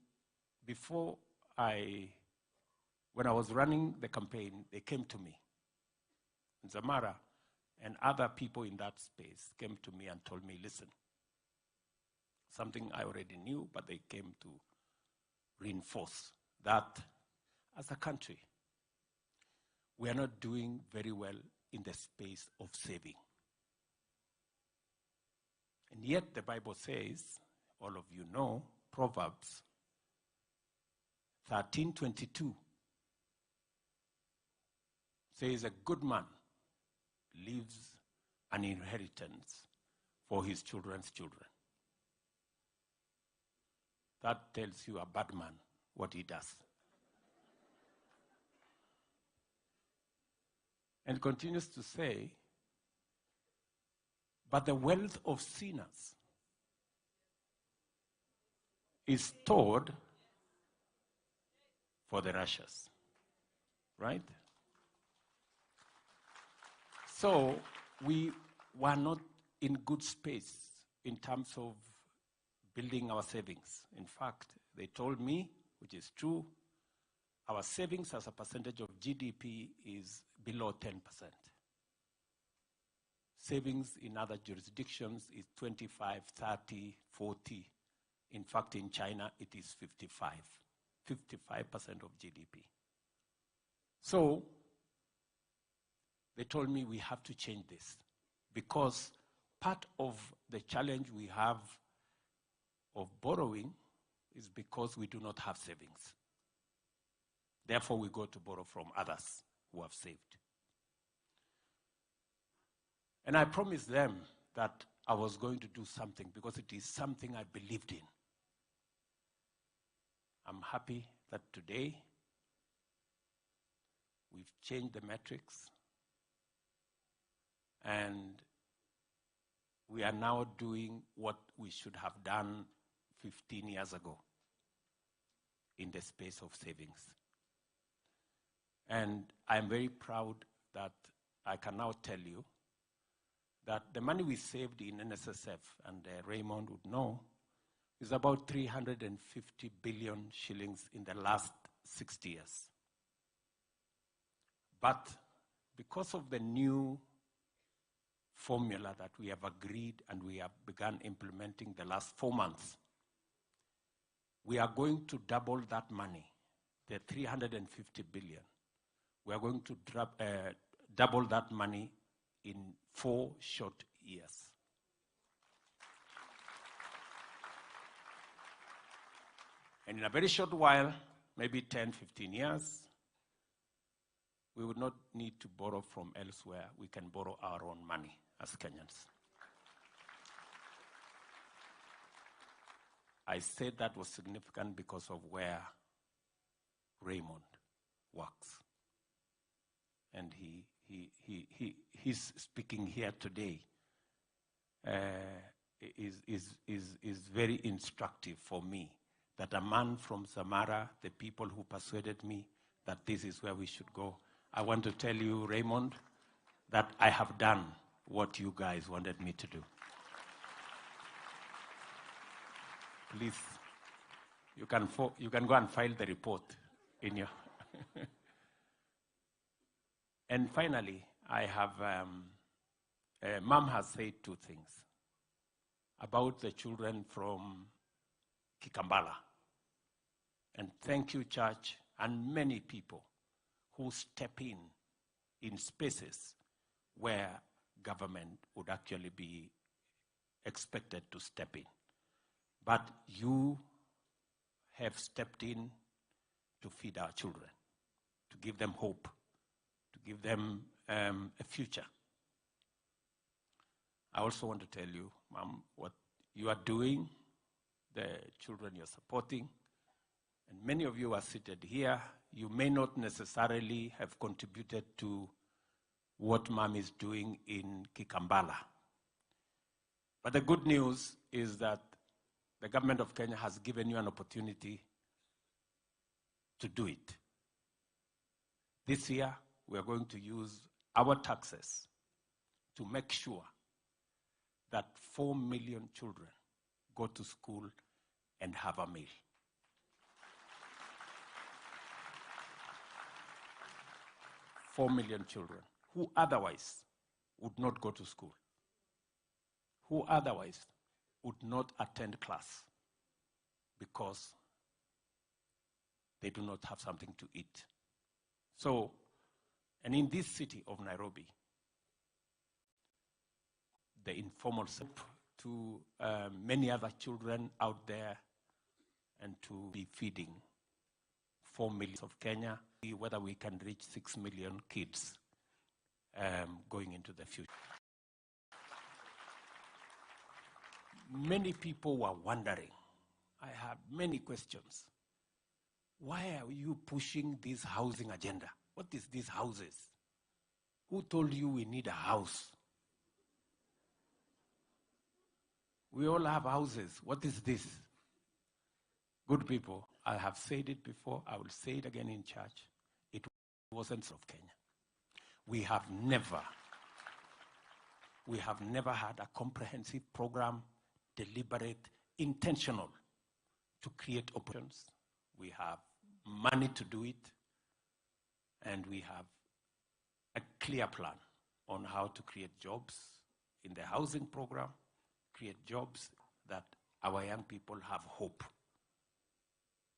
when I was running the campaign, they came to me. Zamara and other people in that space came to me and told me, listen, something I already knew, but they came to reinforce that as a country, we are not doing very well in the space of saving. And yet the Bible says, all of you know, Proverbs 13:22 says a good man leaves an inheritance for his children's children. That tells you a bad man what he does. And continues to say, but the wealth of sinners is stored for the righteous. Right? So we were not in good space in terms of building our savings. In fact, they told me, which is true, our savings as a percentage of GDP is below 10%. Savings in other jurisdictions is 25, 30, 40. In fact, in China, it is 55% of GDP. So they told me we have to change this because part of the challenge we have of borrowing is because we do not have savings. Therefore, we go to borrow from others who have saved. And I promised them that I was going to do something because it is something I believed in. I'm happy that today we've changed the metrics and we are now doing what we should have done 15 years ago in the space of savings. And I'm very proud that I can now tell you that the money we saved in NSSF, and Raymond would know, is about 350 billion shillings in the last 60 years. But because of the new formula that we have agreed and we have begun implementing the last 4 months, we are going to double that money, the 350 billion. We are going to double that money in 4 short years. And in a very short while, maybe 10, 15 years, we would not need to borrow from elsewhere. We can borrow our own money as Kenyans. I said that was significant because of where Raymond works. And he's speaking here today is very instructive for me, that a man from Zamara, the people who persuaded me that this is where we should go. I want to tell you, Raymond, that I have done what you guys wanted me to do. Please, you can go and file the report in your... And finally, I have, Mom has said 2 things about the children from Kikambala. And thank you, church, and many people who step in spaces where government would actually be expected to step in. But you have stepped in to feed our children, to give them hope, to give them a future. I also want to tell you, Mom, what you are doing, the children you're supporting, and many of you are seated here. You may not necessarily have contributed to what Mom is doing in Kikambala. But the good news is that the government of Kenya has given you an opportunity to do it. This year, we are going to use our taxes to make sure that 4 million children go to school and have a meal. 4 million children who otherwise would not go to school, who otherwise would not attend class because they do not have something to eat. So, and in this city of Nairobi, the informal sector to many other children out there and to be feeding 4 million of Kenya, whether we can reach 6 million kids going into the future. Many people were wondering, I have many questions. Why are you pushing this housing agenda? What is these houses? Who told you we need a house? We all have houses. What is this? Good people, I have said it before, I will say it again in church. It wasn't of Kenya. We have never had a comprehensive program, deliberate, intentional, to create opportunities. We have money to do it, and we have a clear plan on how to create jobs in the housing program, create jobs that our young people have hope.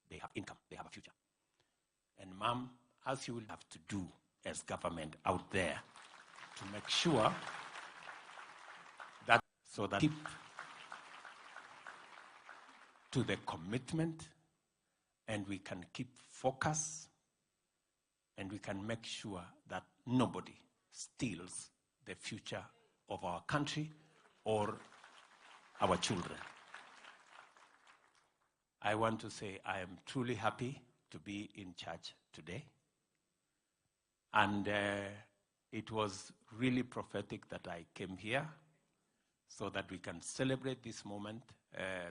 They have income, they have a future. And Mom, as you will have to do as government out there to make sure that so that keep to the commitment and we can keep focus and we can make sure that nobody steals the future of our country or our children. I want to say I am truly happy to be in church today. And it was really prophetic that I came here so that we can celebrate this moment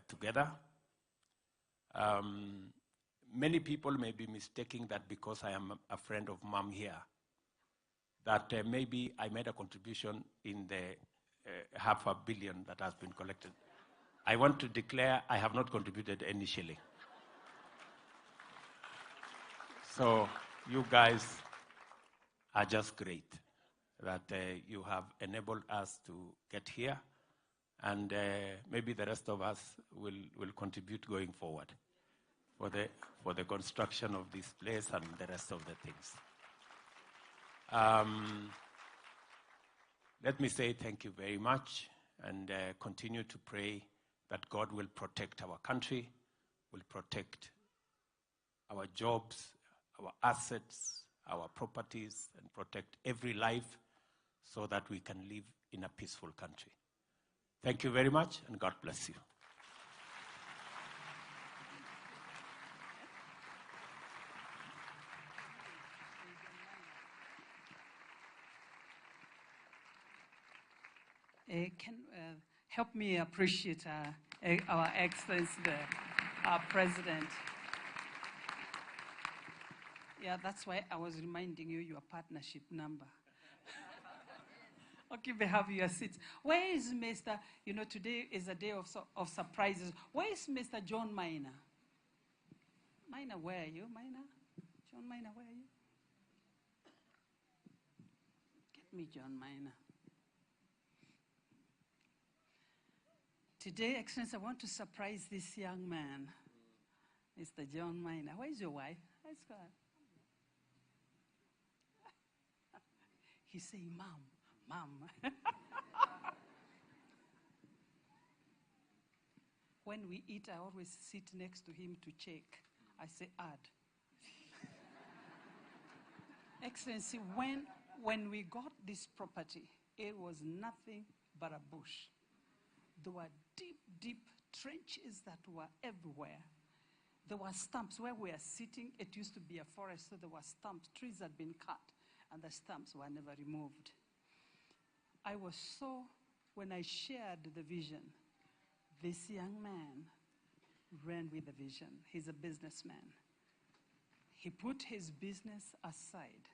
together. Many people may be mistaking that because I am a friend of Mom here, that maybe I made a contribution in the $500 million that has been collected. I want to declare I have not contributed any shilling. So you guys are just great that you have enabled us to get here, and maybe the rest of us will contribute going forward for the construction of this place and the rest of the things. Let me say thank you very much, and continue to pray that God will protect our country, will protect our jobs, our assets, our properties, and protect every life so that we can live in a peaceful country. Thank you very much, and God bless you. Can help me appreciate our Excellency, our President. Yeah, that's why I was reminding you your partnership number. Okay, we have your seats. Where is Mr. Today is a day of surprises. Where is Mr. John Minor? Minor, where are you? Minor? John Minor, where are you? Get me John Minor. Today, Excellency, I want to surprise this young man, Mr. John Minor. Where is your wife? Let's go. He's saying, Mom. When we eat, I always sit next to him to check. I say, add. Excellency, when we got this property, it was nothing but a bush. There were deep, deep trenches that were everywhere. There were stumps where we are sitting. It used to be a forest, so there were stumps. Trees had been cut, and the stumps were never removed. I was so, when I shared the vision, this young man ran with the vision. He's a businessman. He put his business aside.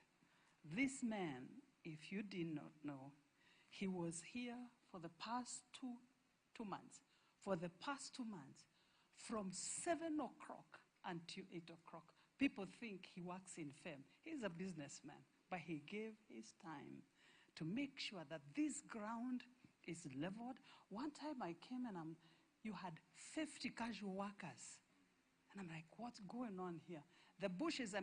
This man, if you did not know, he was here for the past two months. For the past 2 months, from 7 o'clock until 8 o'clock. People think he works in fame. He's a businessman, but he gave his time to make sure that this ground is leveled. One time I came and you had 50 casual workers. And I'm like, what's going on here? The bushes,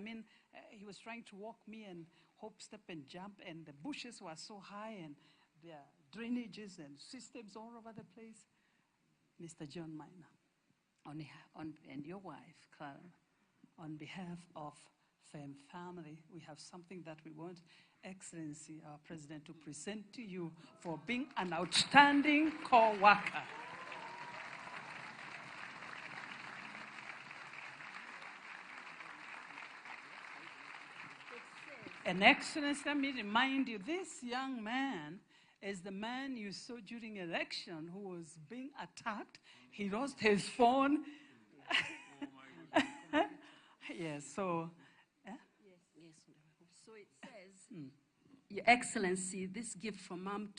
he was trying to walk me and hop, step, and jump, and the bushes were so high, and there are drainages and systems all over the place. Mr. John Minor, and your wife, Clara, on behalf of FEM family, we have something that we want Excellency, our President, to present to you for being an outstanding co-worker. And Excellency, let me remind you, this young man is the man you saw during election who was being attacked. He lost his phone. Yes, so. Yes. So it says, Your Excellency, this gift from Mom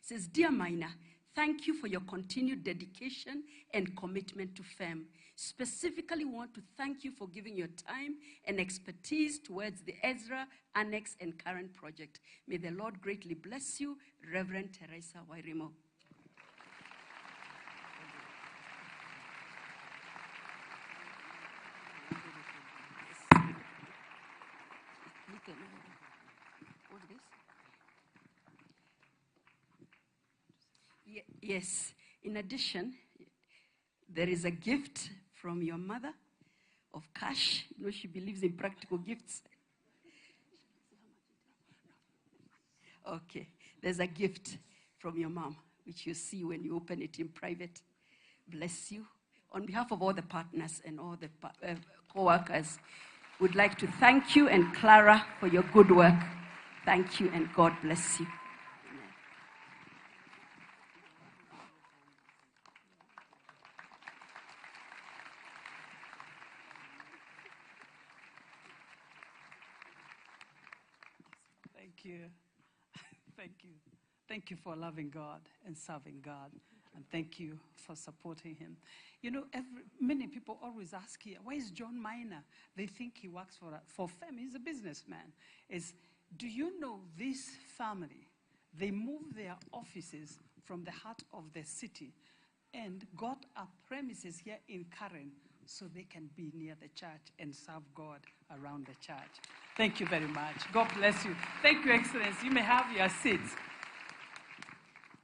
says, Dear Minor, thank you for your continued dedication and commitment to FEM. Specifically want to thank you for giving your time and expertise towards the Ezra Annex and current project. May the Lord greatly bless you, Reverend Teresa Wairimo. What's this? Yes. In addition, there is a gift from your mother of cash. You know, she believes in practical gifts. Okay. There's a gift from your mom, which you see when you open it in private. Bless you. On behalf of all the partners and all the co-workers, would like to thank you and Clara for your good work. Thank you and God bless you. Thank you. Thank you. Thank you for loving God and serving God. And thank you for supporting him. You know, many people always ask here, why is John Minor? They think he works for FEM. He's a businessman. Do you know this family? They moved their offices from the heart of the city and got a premises here in Karen so they can be near the church and serve God around the church. Thank you very much. God bless you. Thank you, Excellency. You may have your seats.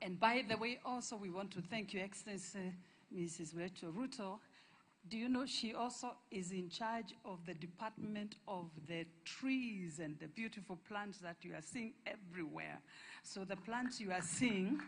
And by the way, also we want to thank you, Excellency, Mrs. Ruto. Do you know she also is in charge of the department of the trees and the beautiful plants that you are seeing everywhere. So the plants you are seeing,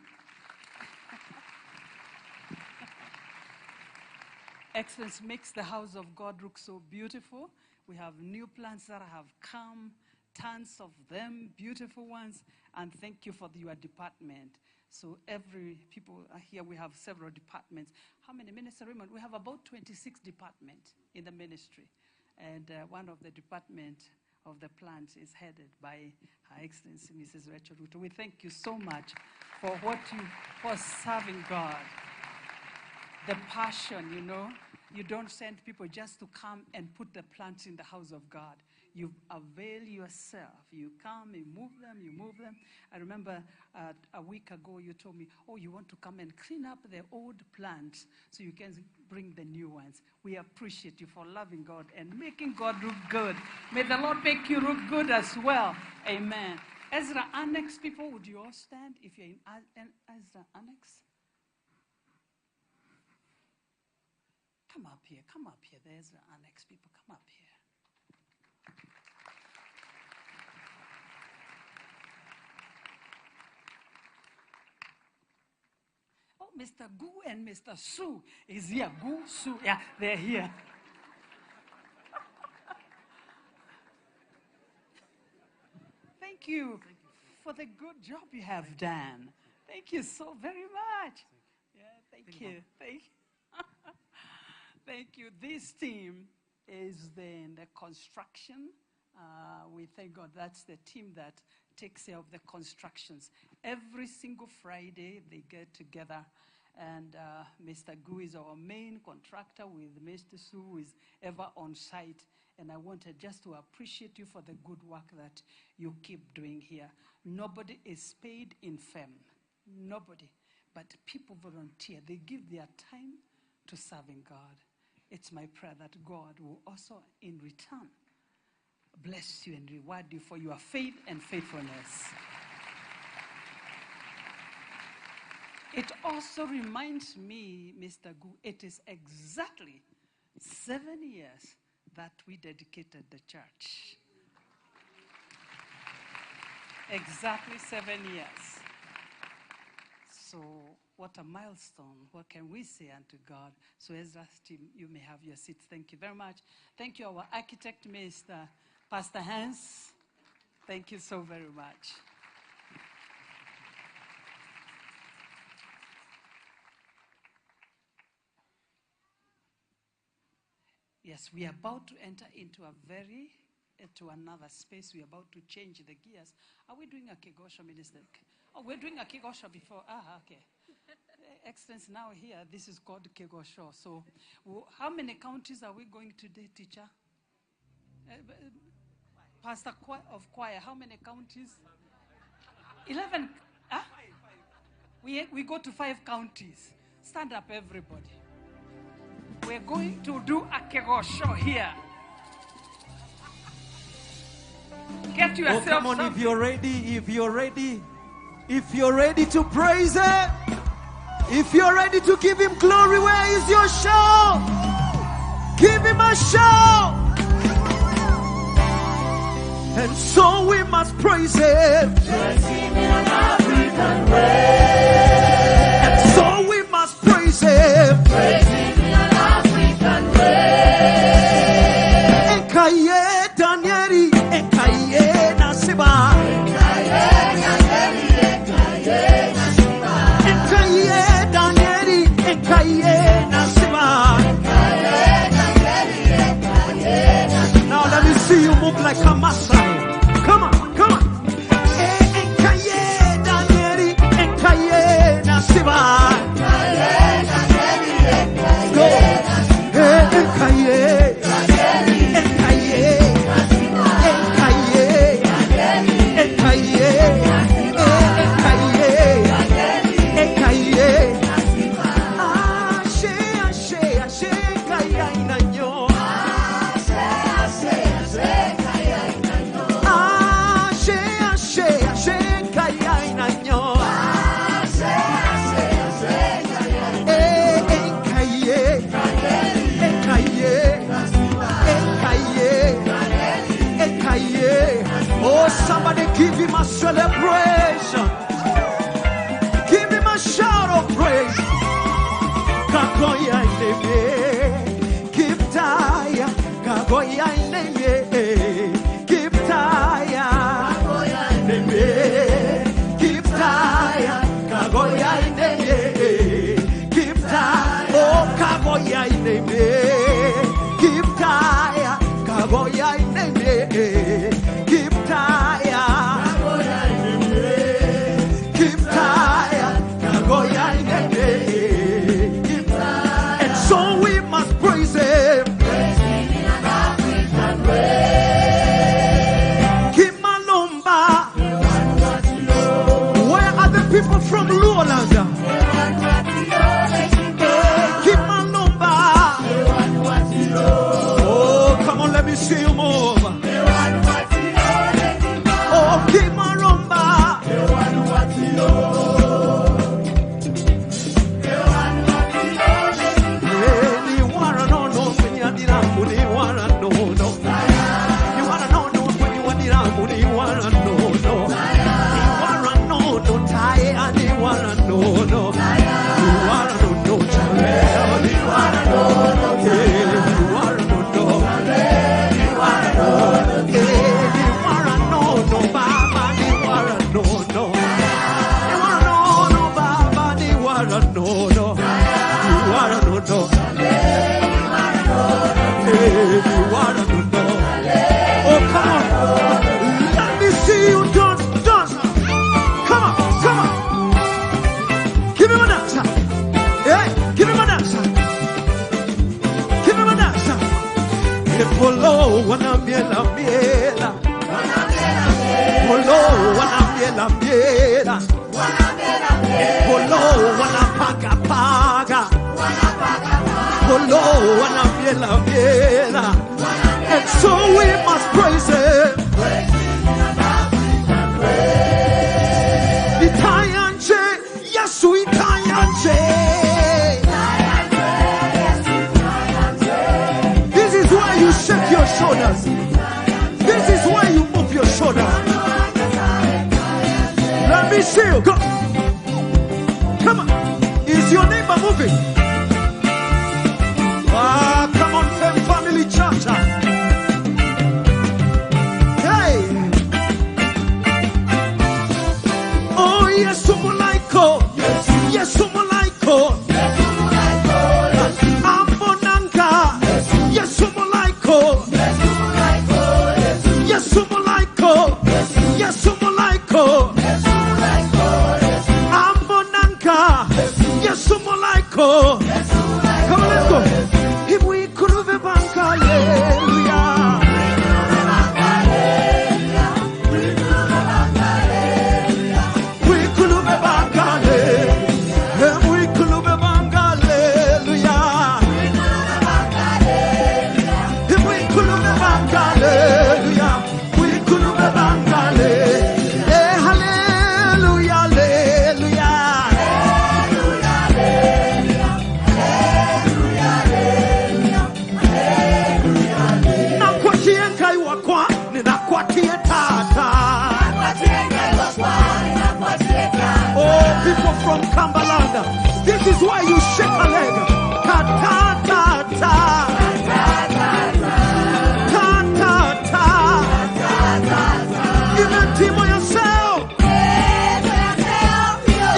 Excellency makes the house of God look so beautiful. We have new plants that have come, tons of them, beautiful ones, and thank you for your department. So every people are here, we have several departments. How many, Minister Raymond? We have about 26 departments in the ministry. And one of the department of the plants is headed by Her Excellency, Mrs. Ruto. We thank you so much for for serving God. The passion, you know. You don't send people just to come and put the plants in the house of God. You avail yourself. You come, you move them. I remember a week ago you told me, oh, you want to come and clean up the old plants so you can bring the new ones. We appreciate you for loving God and making God look good. May the Lord make you look good as well. Amen. Ezra Annex people, would you all stand if you're in Ezra Annex? Come up here, the Ezra Annex people, come up here. Mr. Gu and Mr. Su is here. Gu, Su, yeah, they're here. Thank you for the good job you have done. Thank you so very much. Yeah, thank you. Thank you. This team is in the construction. We thank God that's the team that takes care of the constructions. Every single Friday they get together, and Mr. Gu is our main contractor with Mr. Su, who is ever on site. And I wanted just to appreciate you for the good work that you keep doing here. Nobody is paid in fame. Nobody. But people volunteer. They give their time to serving God. It's my prayer that God will also, in return, bless you and reward you for your faith and faithfulness. It also reminds me, Mr. Gu, it is exactly 7 years that we dedicated the church. Exactly 7 years. So what a milestone. What can we say unto God? So Ezra's team, you may have your seats. Thank you very much. Thank you, our architect, Mr. Pastor Hans. Thank you so very much. Yes, we are about to enter into another space. We are about to change the gears. Are we doing a Kegosha, Minister? Oh, we're doing a Kegosha before. Okay. Excellency, now here, this is called Kegosha. So, how many counties are we going today, teacher? Pastor of choir, how many counties? 11. Huh? We go to 5 counties. Stand up, everybody. We're going to do a Kegosho here. Get yourself. Oh, come on, if you're ready to praise Him, if you're ready to give Him glory, where is your shout? Give Him a shout. And so we must praise Him. Praise Him in an African way. And so we must praise Him. Praise Him in an African way. Ekaye Danieli, Ekaye Nasiba. Ekaye Danieli, Ekaye Nasiba. Ekaye Danieli, Ekaye Nasiba. Ekaye Danieli, Ekaye Nasiba. Now let me see you move like a Masai. Come on, come on. Ekaye Danieli, Ekaye Nasiba. Ekaye Danieli, Ekaye Nasiba. Ekaye. Oh, somebody give Him a celebration. Give Him a shout of praise. Kagoya ineme, give taya. Kagoya ineme, give taya. Kagoya ineme, give taya. Kagoya ineme, give taya. Oh, kagoya ineme, give taya. Kagoya ineme. And so we must praise Him. Praise Him in an African way. miela miela. Polo wanapaga paga. Polo wanamiela miela. And so we must praise him. Itayanje, Yesu itayanje. This is why you shake your shoulders. This is why you move your shoulders. Let me see you. Go. Come on. Is your neighbor moving? Ah, come on, family church. Hey. Oh, yes, Sumulaiko. Yes, Sumulaiko. Ambonanga. Yes, Sumulaiko. Yes, Sumulaiko. Yes, Sumulaiko. Ambonanga. Yes, Sumulaiko. Come on, let's go. If we could have a bank, hallelujah. We could have a bank, hallelujah. We could have a bank, hallelujah. If we could have a bank, hallelujah. We could have a bank, hallelujah. Hallelujah, hallelujah. Oh, people from Kambalanga, this is why you shake a leg. Ta ta ta ta. Ta ta ta. Even Timo yourself.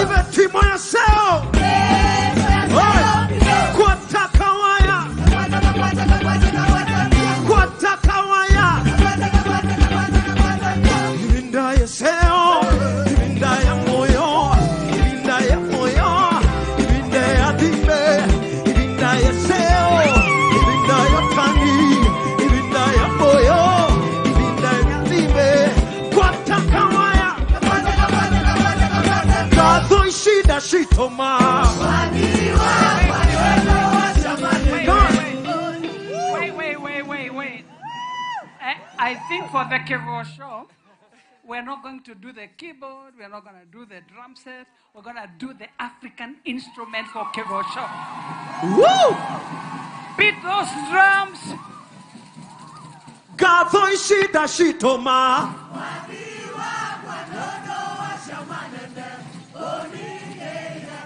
Even Timo yourself. Kwata kawaya. Kwata kawaya. Ivinda yourself. Ivinda ya moyo. Ivinda ya moyo. Ivinda ya dimbe. Ivinda yourself. Ivinda ya tani. Ivinda ya moyo. Ivinda ya dimbe. Kwata kawaya. Kato ishida shitoma. Wait. I think for the Kiro show, we're not going to do the keyboard, we're not going to do the drum set, we're going to do the African instrument for Kiro show. Woo! Beat those drums. Kato ishida shitoma.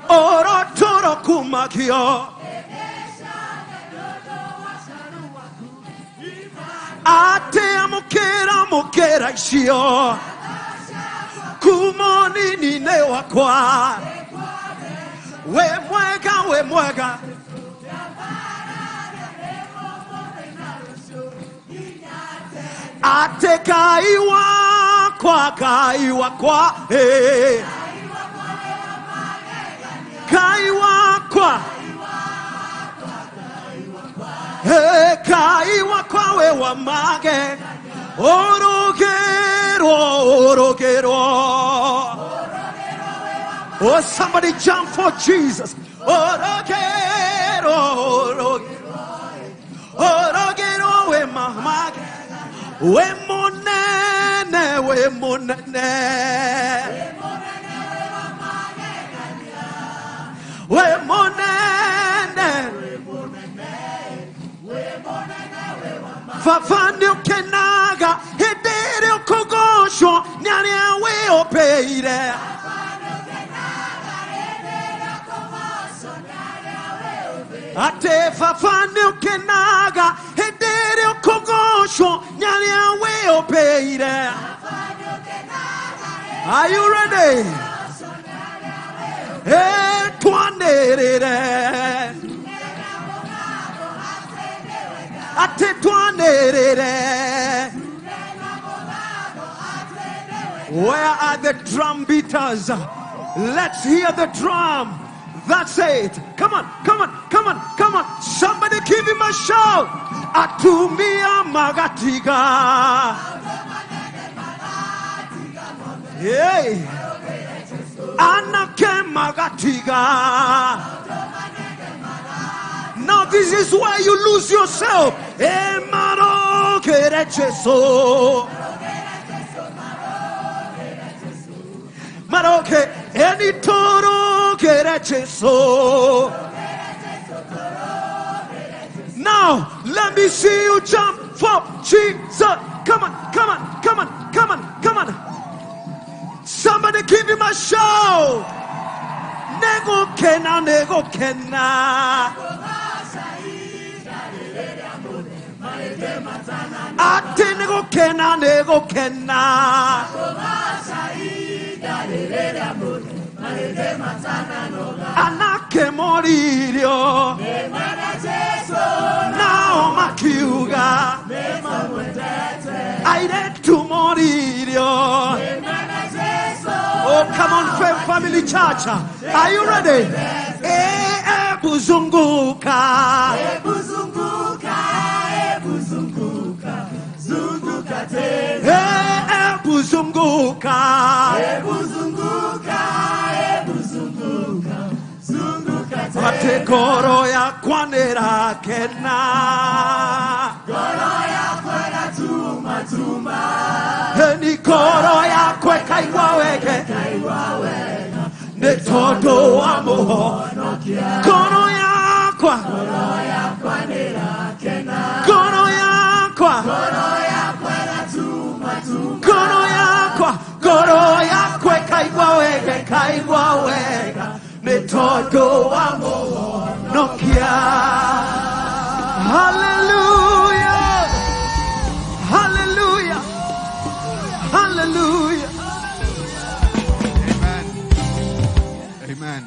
Oro toro kumakio. Ate amukera ishio. Kumoni nine wakwa. We mwega. Ate kaiwa kwa. Hey. Kaiwa kwa. Hey, kaiwa kwa we wa mage. Orogero. Oh, somebody jump for Jesus. Orogero we mage. We monene. We monene. Fafandi ukenaga. Hedere ukogosho. Nyari awe opeire. Ate fafandi ukenaga. Hedere ukogosho. Nyari awe opeire. Are you ready? Hey, tuanere. Ate tuanere. Where are the drum beaters? Let's hear the drum. That's it. Come on. Somebody give him a shout. Atumia magatiga. Hey. Anake magatiga. Now this is where you lose yourself. Emaro kerecheso. Maroke eni toro kerecheso. Now let me see you jump for Jesus. Come on, come on, come on, come on, come on. Somebody give him a shout. Nego kena, nego kena. Ate nego kena, nego kena. Anake moririo. Now makiuga. Aire tu moririo. Oh, come on, family church. Are you ready? Buzunguka. Buzunguka. Buzunguka. Zunguka te. Buzunguka. Buzunguka. Buzunguka. Zunguka te. Ate koro ya kwanera kena. Koro ya kwena tuma tuma. Ni koro ya kwe kaiwaweke. Ne todo amor. Koro ya kwa. Koro ya kwanera kena. Koro ya kwa. Koro ya kwena tuma tuma. Koro ya kwa. Koro ya kwe kaiwaweke kaiwaweke. Ne todo amor. Nokia. Hallelujah. Hallelujah. Hallelujah. Amen.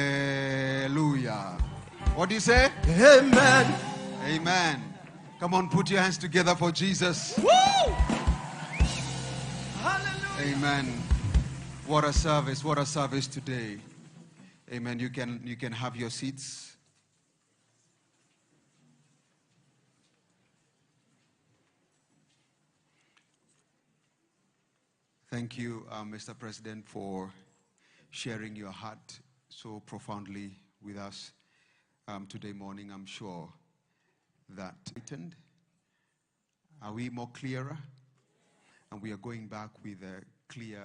Hallelujah. What do you say? Amen. Amen. Come on, put your hands together for Jesus. Woo! Hallelujah. Amen. What a service. What a service today. Amen. You can have your seats. Thank you, Mr. President, for sharing your heart so profoundly with us today morning. I'm sure that are we more clearer? And we are going back with a clear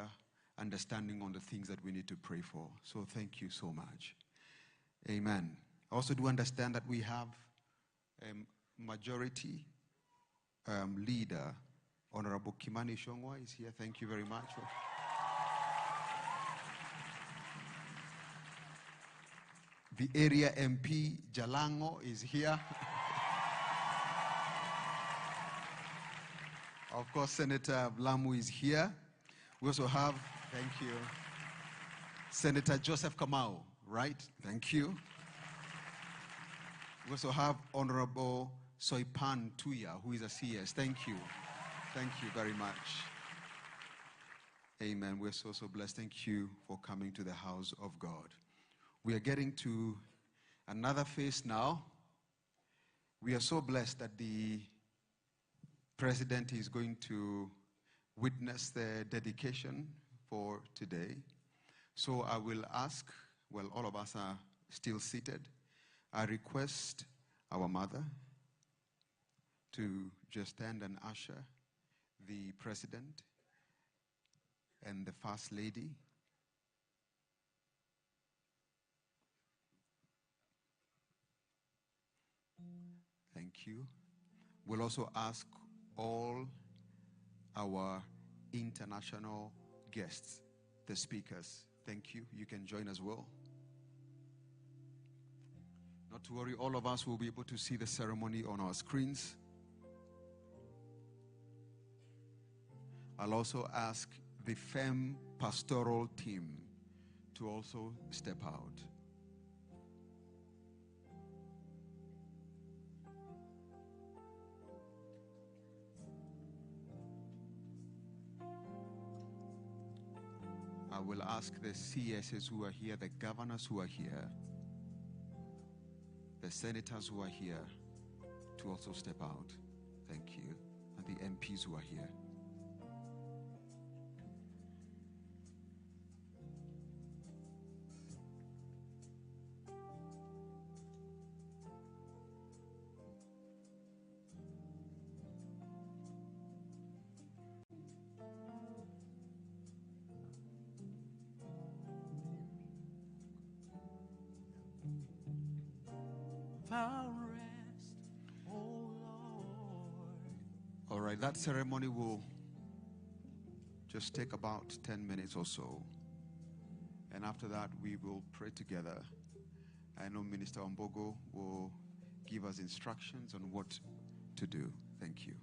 understanding on the things that we need to pray for. So thank you so much. Amen. I also do understand that we have a majority leader. Honorable Kimani Shongwa is here. Thank you very much. The area MP Jalango is here. Of course, Senator Blamu is here. We also have, thank you, Senator Joseph Kamau, right? Thank you. We also have Honorable Soipan Tuya, who is a CS. Thank you. Thank you very much. Amen. We're so blessed. Thank you for coming to the house of God. We are getting to another phase now. We are so blessed that the President is going to witness the dedication for today. So I will ask, well, all of us are still seated. I request our mother to just stand and usher the President and the First Lady. Thank you. We'll also ask all our international guests, the speakers. Thank you. You can join as well. Not to worry, all of us will be able to see the ceremony on our screens. I'll also ask the FEM pastoral team to also step out. I will ask the CSs who are here, the governors who are here, the senators who are here to also step out. Thank you. And the MPs who are here. right, that ceremony will just take about 10 minutes or so. And after that, we will pray together. I know Minister Ombogo will give us instructions on what to do. Thank you.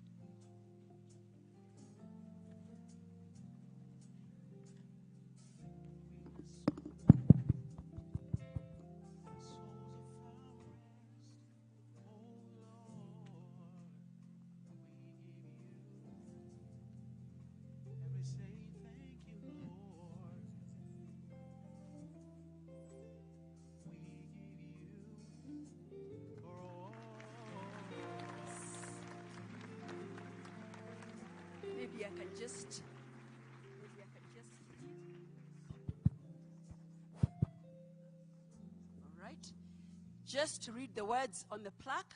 Maybe I can just. All right. Just to read the words on the plaque.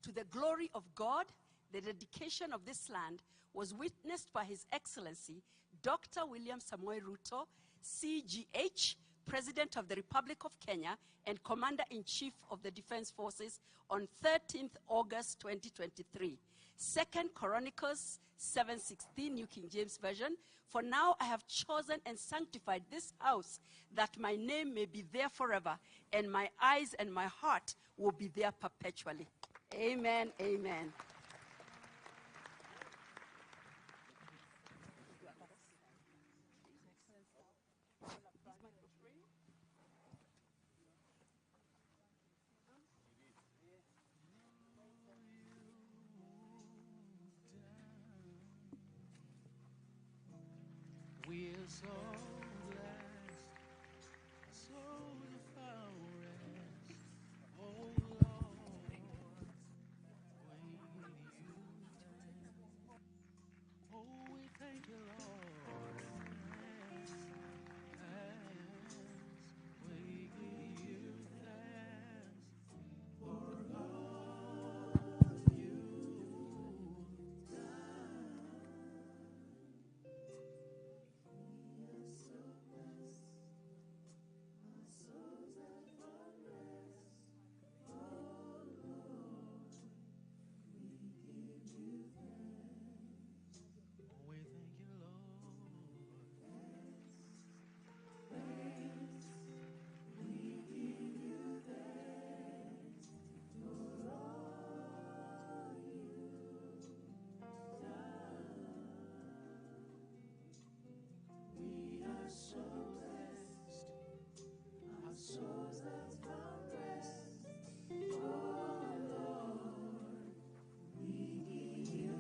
To the glory of God, the dedication of this land was witnessed by His Excellency Dr. William Samoei Ruto, CGH, President of the Republic of Kenya and Commander-in-Chief of the Defense Forces on 13th August 2023. 2nd Chronicles 7:16, New King James Version. For now I have chosen and sanctified this house, that my name may be there forever, and my eyes and my heart will be there perpetually. Amen, amen. We're so blessed, souls found rest. Oh Lord, we give you thanks. Oh, we thank you, Lord. Thanks. We give you thanks for all you've done. We thank you, we are so blessed. Our souls have found rest. Oh Lord, we give you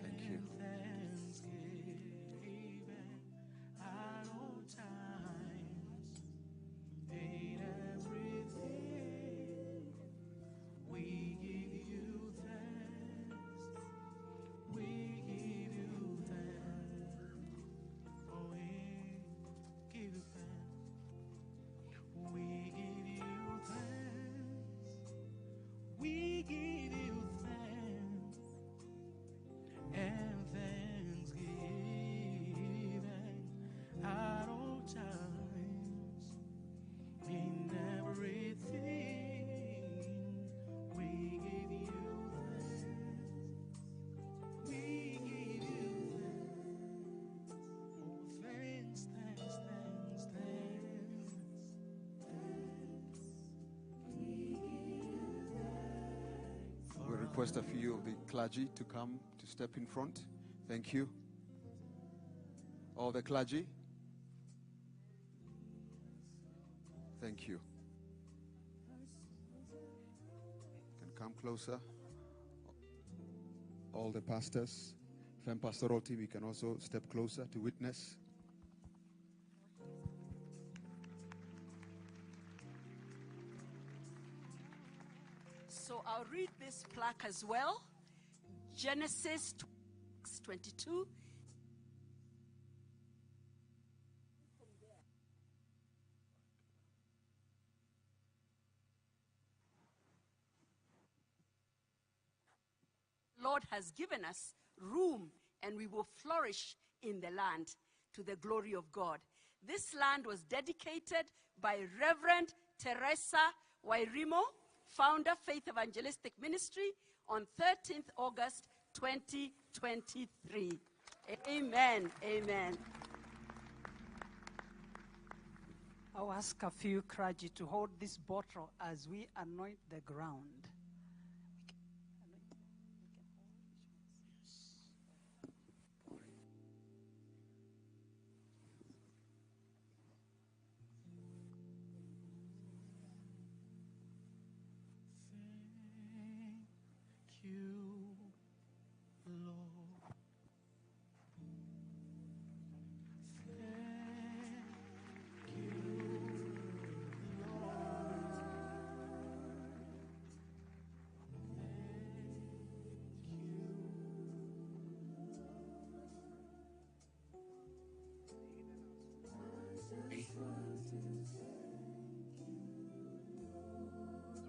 Thank you. thanksgiving at all times. In everything, we give you thanks. We give you thanks. Oh, we give you thanks. We give you thanks. We give you thanks and thanksgiving at all times. In everything, we give you thanks. We give you thanks. Oh, thanks, thanks, thanks, thanks. We request a few of the clergy to come to step in front. Thank you. All the clergy. Thank you. Can come closer. All the pastors, Fem pastoral team, you can also step closer to witness. So I'll read this plaque as well. Genesis 22. Lord has given us room and we will flourish in the land to the glory of God. This land was dedicated by Reverend Teresa Wairimo, founder, Faith Evangelistic Ministry, on 13th August 2023. Amen. Amen. I'll ask a few clergy to hold this bottle as we anoint the ground.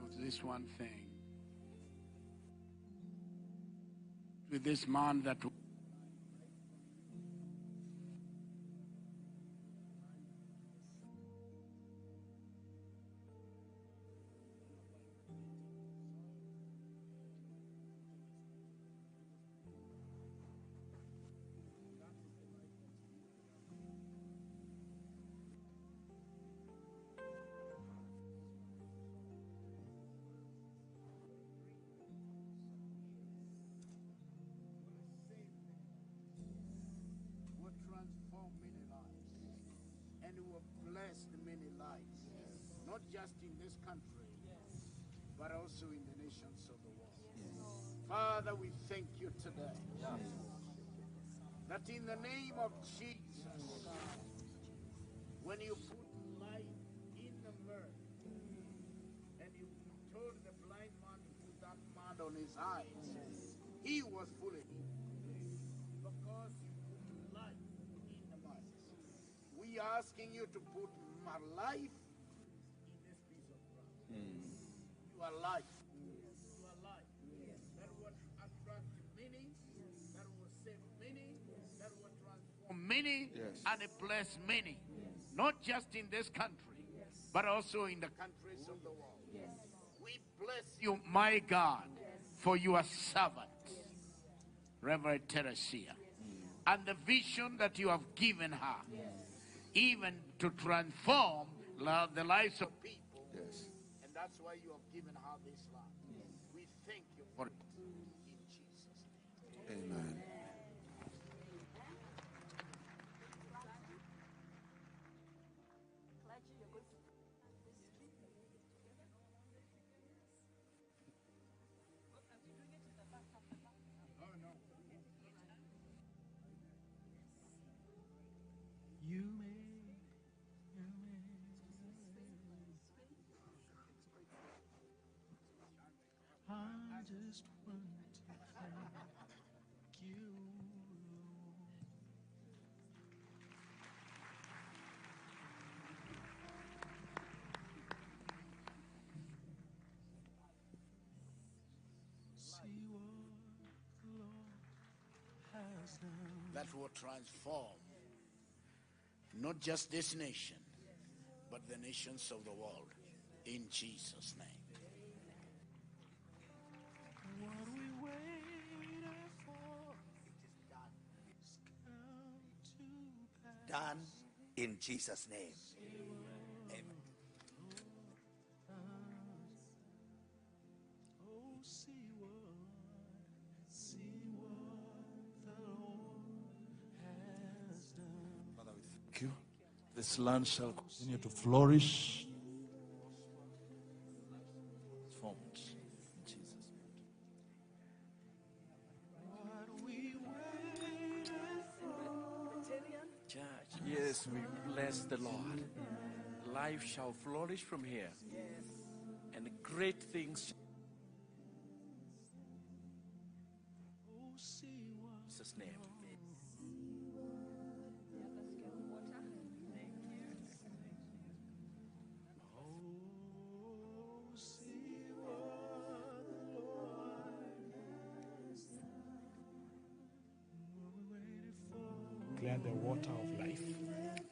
Of this one thing, with this man that will transform many lives and will bless many lives, not just in this country, but also in the nations of the world. Father, we thank you today that in the name of Jesus, when you put light in the mud and you told the blind man to put that mud on his eyes, he was fully healed because you put light in the mud. We are asking you to put my life in this piece of ground. You are life. You are life. That will attract many, that will save many, that will transform many, and bless many. Not just in this country, but also in the countries of the world. We bless you, my God, for your servant, Reverend Teresia, and the vision that you have given her, even to transform the lives of people. And that's why you have given her this land. We thank you for it in Jesus' name. Amen. I just want to thank you, Lord. See what the Lord has done. That will transform not just this nation, but the nations of the world. In Jesus' name. What we waited for is come to pass. Done in Jesus' name. Amen. Oh, see what the Lord has done. Father, we thank you. This land shall continue to flourish. Transformed. In Jesus' name. What we waited for. Church, yes, we bless the Lord. Life shall flourish from here. And great things. Oh, see what In Jesus' name. declare the water of life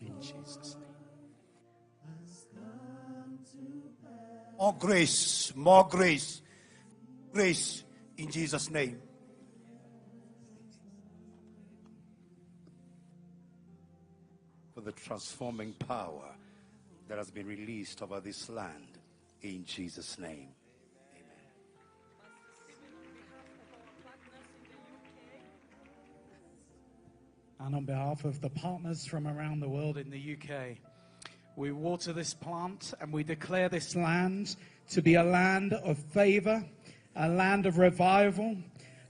in Jesus' name. More grace in Jesus' name. For the transforming power that has been released over this land in Jesus' name. And on behalf of the partners from around the world in the UK, we water this plant and we declare this land to be a land of favor, a land of revival,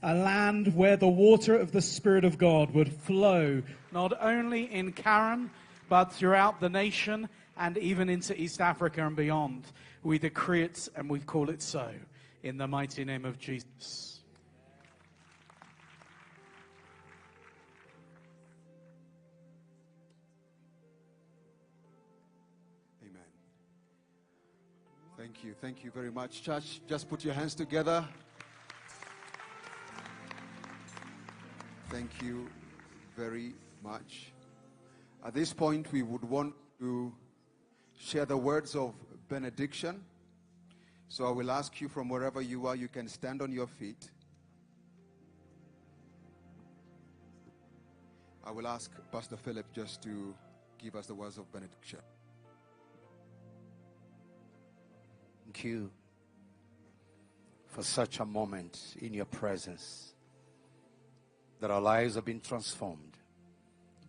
a land where the water of the Spirit of God would flow not only in Karen, but throughout the nation and even into East Africa and beyond. We decree it and we call it so in the mighty name of Jesus. Thank you very much, church. Just put your hands together. Thank you very much. At this point, we would want to share the words of benediction. So I will ask you from wherever you are, you can stand on your feet. I will ask Pastor Philip just to give us the words of benediction. Thank you for such a moment in your presence, that our lives have been transformed.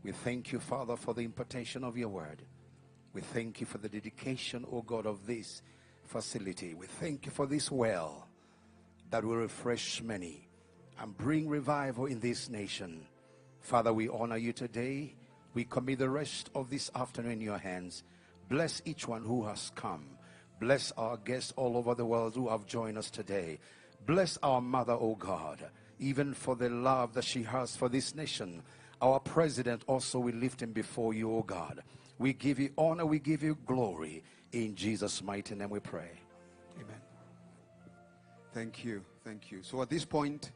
We thank you, Father, for the impartation of your word. We thank you for the dedication, O God, of this facility. We thank you for this well that will refresh many and bring revival in this nation. Father, we honor you today. We commit the rest of this afternoon in your hands. Bless each one who has come. Bless our guests all over the world who have joined us today. Bless our mother, O God, even for the love that she has for this nation. Our president also, we lift him before you, O God. We give you honor, we give you glory. In Jesus' mighty name we pray. Amen. Thank you. So at this point,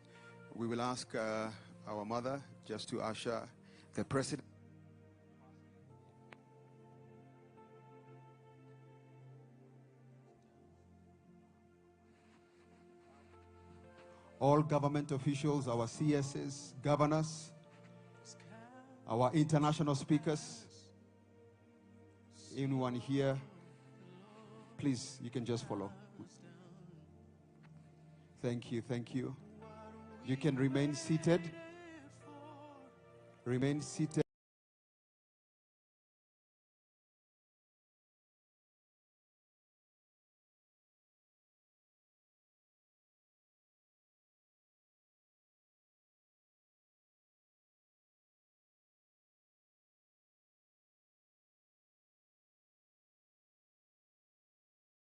we will ask our mother just to usher the president. All government officials, our CSs, governors, our international speakers, anyone here, please, you can just follow. Thank you. You can remain seated. Remain seated.